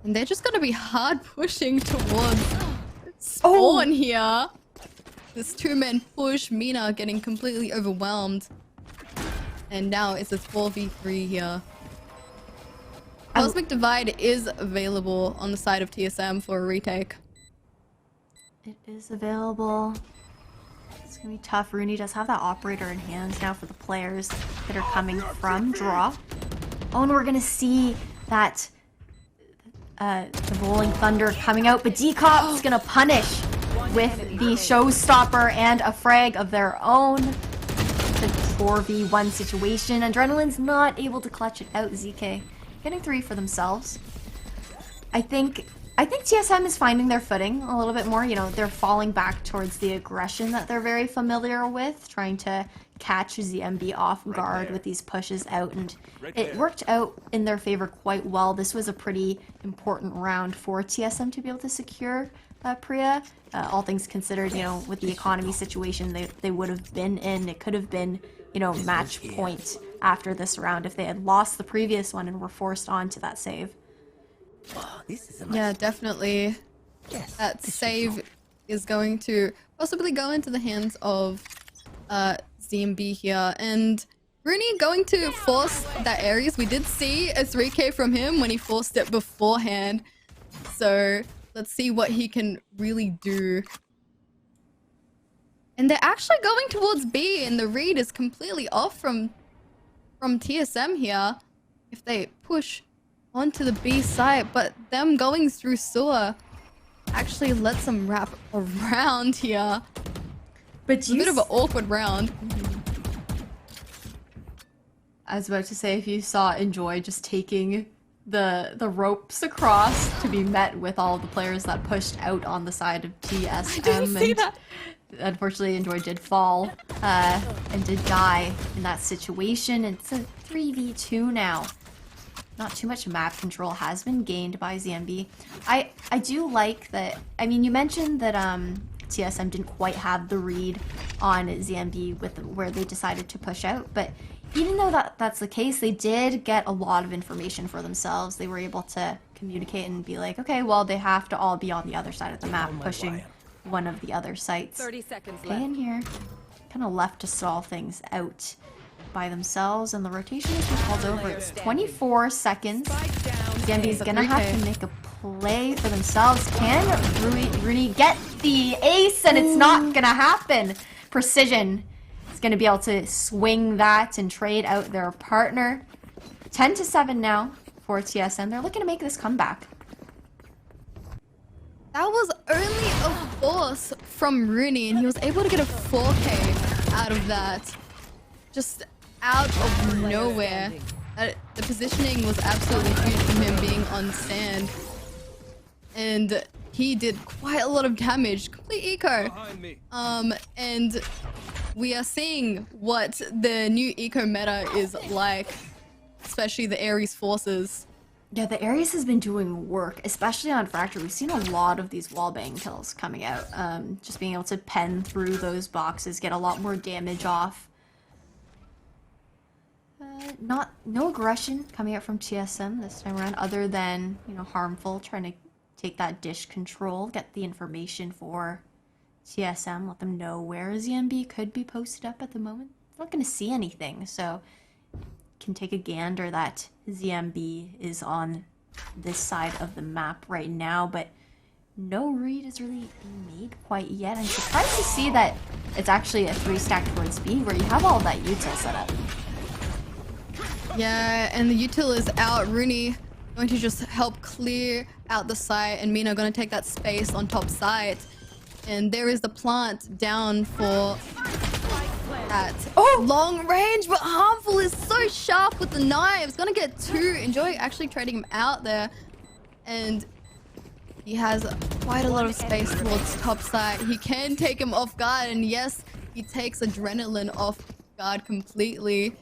And they're just gonna be hard pushing towards spawn here. This two-man push, Mina getting completely overwhelmed. And now it's a 4v3 here. Cosmic Divide is available on the side of TSM for a retake. It is available. It's gonna be tough. Rooney does have that operator in hands now for the players that are coming from draw. Oh, and we're gonna see that the Rolling Thunder coming out, but Decop's gonna punish with the showstopper and a frag of their own. The 4v1 situation. Adrenaline's not able to clutch it out. ZK getting 3 for themselves. I think TSM is finding their footing a little bit more. You know, they're falling back towards the aggression that they're very familiar with, trying to catch ZMB off guard with these pushes out, and it worked out in their favor quite well. This was a pretty important round for TSM to be able to secure Priya. All things considered, you know, with the economy situation they would have been in, it could have been, you know, match point after this round if they had lost the previous one and were forced onto that save. Oh, this is a Yeah, definitely. Yes, That this should save go. is going to possibly go into the hands of ZMB here. And Rooney going to force that Ares. We did see a 3k from him when he forced it beforehand. So let's see what he can really do. And they're actually going towards B, and the read is completely off from TSM here. If they push onto the B site, but them going through sewer actually lets them wrap around here. But It's a bit of an awkward round. I was about to say, if you saw Enjoy just taking the ropes across to be met with all the players that pushed out on the side of TSM. I didn't see and that. Unfortunately, Enjoy did fall and did die in that situation. It's a 3v2 now. Not too much map control has been gained by ZMB. I do like that. I mean, you mentioned that TSM didn't quite have the read on ZMB with where they decided to push out, but even though that's the case, they did get a lot of information for themselves. They were able to communicate and be like, okay, well, they have to all be on the other side of the map, pushing one of the other sites. 30 seconds Okay, left. in here, kind of left to stall things out by themselves, and the rotation has been called over. It's 24 seconds. ZMB's gonna have to make a play for themselves. Can Rooney get the ace? And it's not gonna happen. Precision is gonna be able to swing that and trade out their partner. 10-7 now for TSM. They're looking to make this comeback. That was only a force from Rooney, and he was able to get a 4k out of that. Just out of nowhere. The positioning was absolutely huge from him being on sand. And he did quite a lot of damage. Complete eco. And we are seeing what the new eco meta is like. Especially the Ares forces. Yeah, the Ares has been doing work, especially on Fracture. We've seen a lot of these wallbang kills coming out. Just being able to pen through those boxes, get a lot more damage off. No aggression coming out from TSM this time around, other than, you know, harmful, trying to take that dish control, get the information for TSM, let them know where ZMB could be posted up at the moment. It's not going to see anything, so can take a gander that ZMB is on this side of the map right now, but no read is really being made quite yet. I'm surprised to see that it's actually a 3-stack towards B, where you have all that util set up. Yeah, and the util is out. Rooney going to just help clear out the site, and Mina going to take that space on top site. And there is the plant down for that. Oh, long range, but harmful is so sharp with the knives. Gonna get 2. Enjoy actually trading him out there. And He has quite a lot of space towards top side. He can take him off guard, and yes, he takes Adrenaline off guard completely.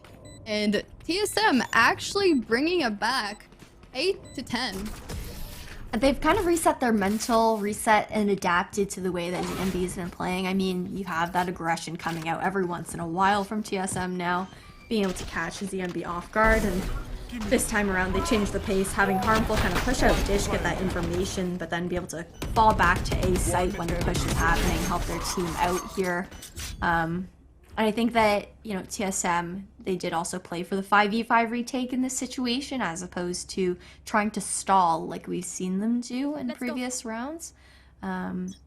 And TSM actually bringing it back 8-10. They've kind of reset their mental, reset and adapted to the way that ZMB's been playing. I mean, you have that aggression coming out every once in a while from TSM now, being able to catch ZMB off guard, and this time around they changed the pace, having Harmful kind of push out Dish, get that information, but then be able to fall back to A site when the push is happening, help their team out here. And I think that, you know, TSM, they did also play for the 5v5 retake in this situation, as opposed to trying to stall like we've seen them do in previous rounds.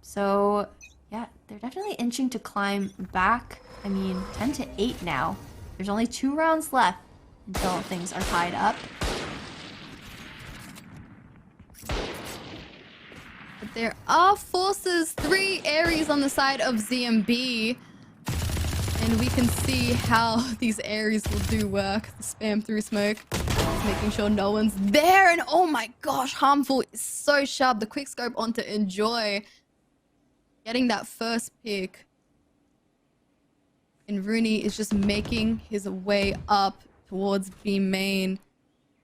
So, yeah, they're definitely inching to climb back. I mean, 10-8 now. There's only 2 rounds left until things are tied up. But there are forces, 3 Ares on the side of ZMB. And we can see how these Ares will do work. The spam through smoke, making sure no one's there. And oh my gosh, Harmful is so sharp. The quick scope onto Enjoy, getting that first pick. And Rooney is just making his way up towards B main,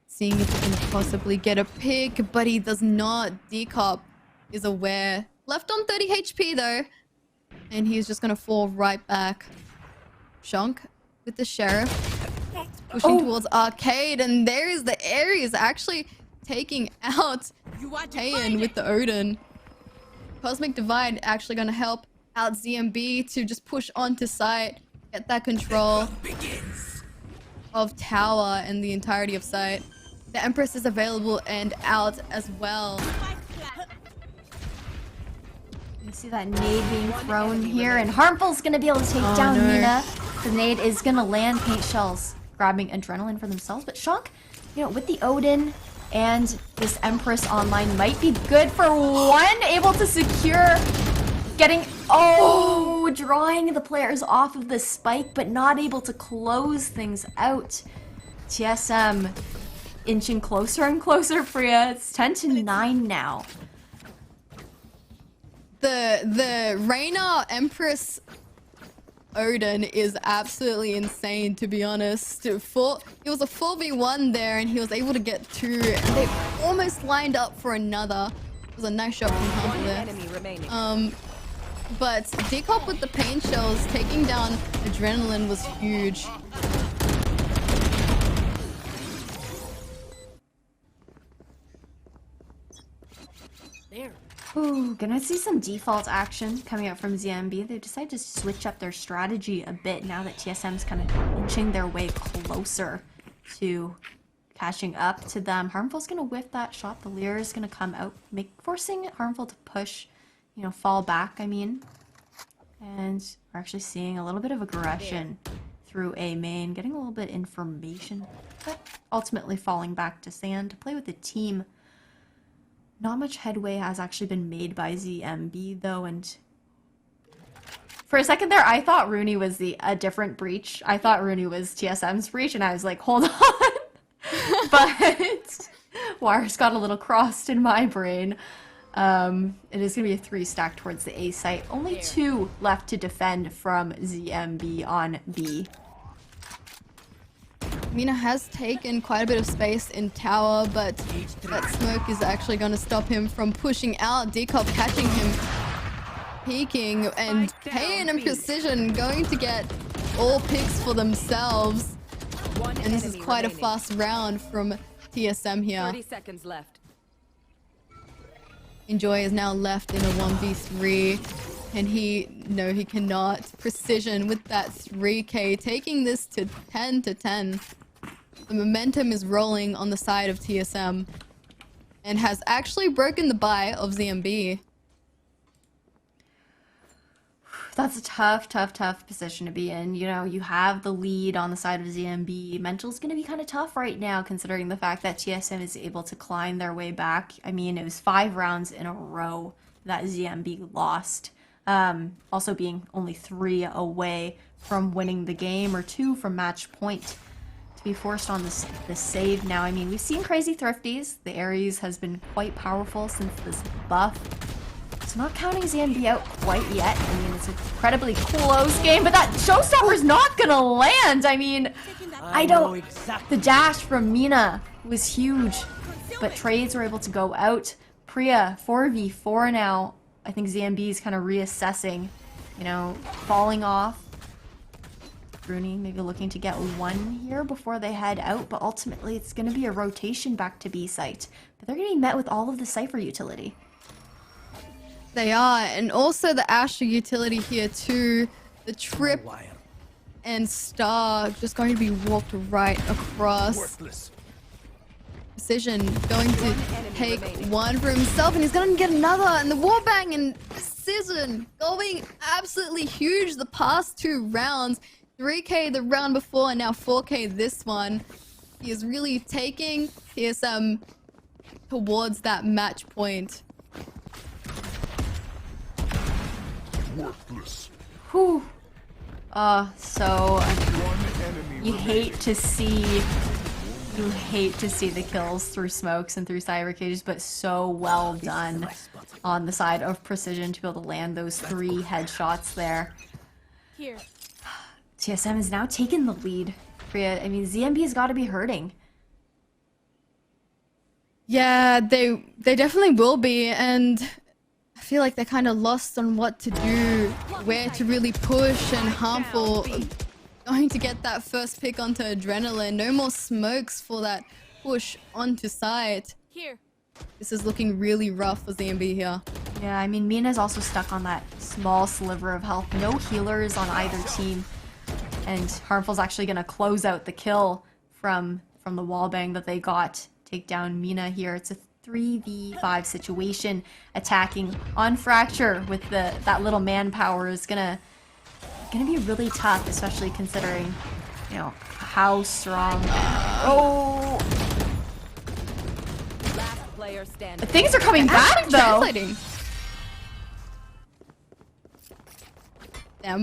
seeing if he can possibly get a pick, but he does not. Decop is aware. Left on 30 HP though, and he's just gonna fall right back. Shonk with the Sheriff, pushing towards Arcade, and there is the Ares actually taking out Kayan with the Odin. Cosmic Divide actually gonna help out ZMB to just push onto site, get that control of tower and the entirety of site. The Empress is available and out as well. You see that nade being thrown here, and Harmful's gonna be able to take down Nina. The nade is gonna land. Paint Shells grabbing Adrenaline for themselves, but Shonk, you know, with the Odin and this Empress online might be good for one. Able to secure, getting, drawing the players off of the spike, but not able to close things out. TSM inching closer and closer, Priya. It's 10-9 now. The Reyna Empress Odin is absolutely insane, to be honest. It was a 4v1 there, and he was able to get 2, and they almost lined up for another. It was a nice shot from Harmful there. But Decop with the pain shells taking down Adrenaline was huge. Ooh, gonna see some default action coming out from ZMB. They decided to switch up their strategy a bit now that TSM's kind of inching their way closer to catching up to them. Harmful's gonna whiff that shot. The Lear is gonna come out, forcing Harmful to push, you know, fall back, I mean. And we're actually seeing a little bit of aggression through A main, getting a little bit of information, but ultimately falling back to sand to play with the team. Not much headway has actually been made by ZMB though, and for a second there I thought Rooney was a different breach. I thought Rooney was TSM's breach, and I was like, hold on. But wires got a little crossed in my brain. It is going to be a 3 stack towards the A site. Only 2 left to defend from ZMB on B. Mina has taken quite a bit of space in tower, but that smoke is actually going to stop him from pushing out. Decop catching him, peeking, and Kayan and Precision going to get all picks for themselves. And this is quite a fast round from TSM here. 30 seconds left. Enjoy is now left in a 1v3, and he cannot. Precision with that 3k, taking this to 10-10. The momentum is rolling on the side of TSM, and has actually broken the bye of ZMB. That's a tough position to be in. You know, you have the lead on the side of ZMB. Mental's going to be kind of tough right now, considering the fact that TSM is able to climb their way back. I mean, it was 5 rounds in a row that ZMB lost. Also being only 3 away from winning the game, or 2 from match point, to be forced on this save now. I mean, we've seen Crazy Thrifties. The Ares has been quite powerful since this buff. So not counting ZMB out quite yet. I mean, it's an incredibly close game, but that showstopper's not gonna land. I mean, I don't... The dash from Mina was huge, but trades were able to go out. Priya, 4v4 now. I think ZMB is kind of reassessing, you know, falling off. Rooney maybe looking to get one here before they head out, but ultimately it's going to be a rotation back to B site. But they're going to be met with all of the Cypher utility. They are, and also the Asher utility here too. The Trip and Star just going to be walked right across. Worthless. Precision going to take one for himself, and he's going to get another. And the warbang and Precision going absolutely huge the past 2 rounds. 3k the round before, and now 4k this one. He is really taking TSM towards that match point. Worthless. Whew. So One enemy you remaining. hate to see the kills through smokes and through cyber cages, but so well done on the side of Precision to be able to land those 3 headshots there. Here. TSM has now taken the lead. Priya, I mean, ZMB's got to be hurting. Yeah, they definitely will be, and I feel like they're kind of lost on what to do, where to really push, and Harmful going to get that first pick onto Adrenaline. No more smokes for that push onto site. Here. This is looking really rough for ZMB here. Yeah, I mean, Mina's also stuck on that small sliver of health. No healers on either team. And Harmful's actually going to close out the kill from the wallbang that they got. Take down Mina here. It's a 3v5 situation. Attacking on Fracture with that little manpower is gonna be really tough, especially considering, you know, how strong. Oh, Last player standing. things are coming back though. Translating.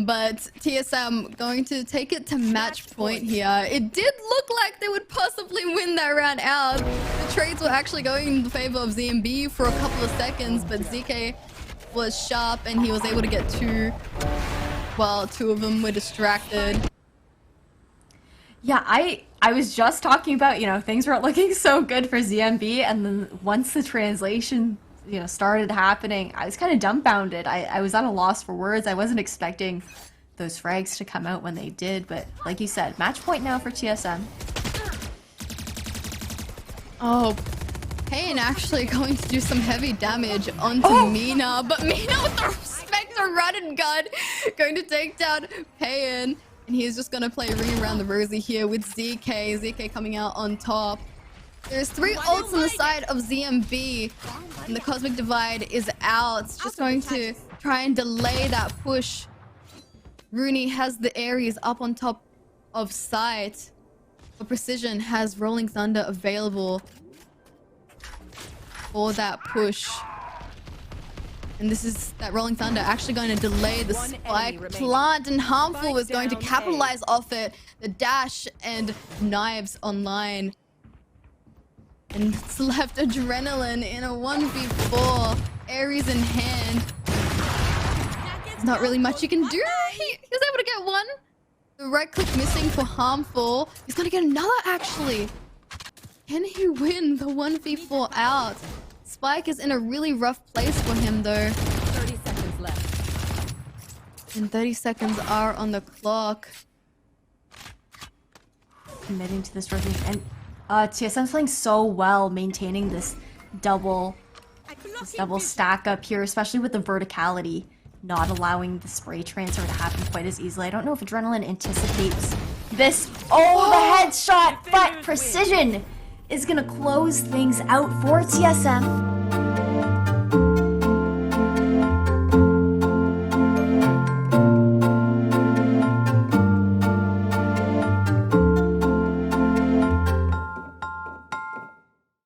But TSM going to take it to match point here. It did look like they would possibly win that round out. The trades were actually going in the favor of ZMB for a couple of seconds, but ZK was sharp and he was able to get 2 while 2 of them were distracted. Yeah, I was just talking about, you know, things weren't looking so good for ZMB, and then once the translation, you know, started happening, I was kind of dumbfounded. I was at a loss for words. I wasn't expecting those frags to come out when they did, but like you said, match point now for TSM. Oh, Payne actually going to do some heavy damage onto Mina, but Mina with the Spectre run and gun going to take down Payne, and he's just going to play Ring Around the Rosie here with ZK. ZK coming out on top. There's 3 ults on the side of ZMB, and the Cosmic Divide is out. It's just going to try and delay that push. Rooney has the Ares up on top of site, but Precision has Rolling Thunder available for that push. And this is that Rolling Thunder actually going to delay the spike plant, and Harmful is going to capitalize off it. The dash and knives online. And it's left Adrenaline in a 1v4. Ares in hand. There's not really much you can do. He was able to get 1. The right click missing for Harmful. He's gonna get another actually. Can he win the 1v4 out? Spike is in a really rough place for him though. 30 seconds left. And 30 seconds are on the clock. Committing to this rotation, and TSM's playing so well, maintaining this double stack up here, especially with the verticality, not allowing the spray transfer to happen quite as easily. I don't know if Adrenaline anticipates this. Oh, the headshot, but Precision is gonna close things out for TSM.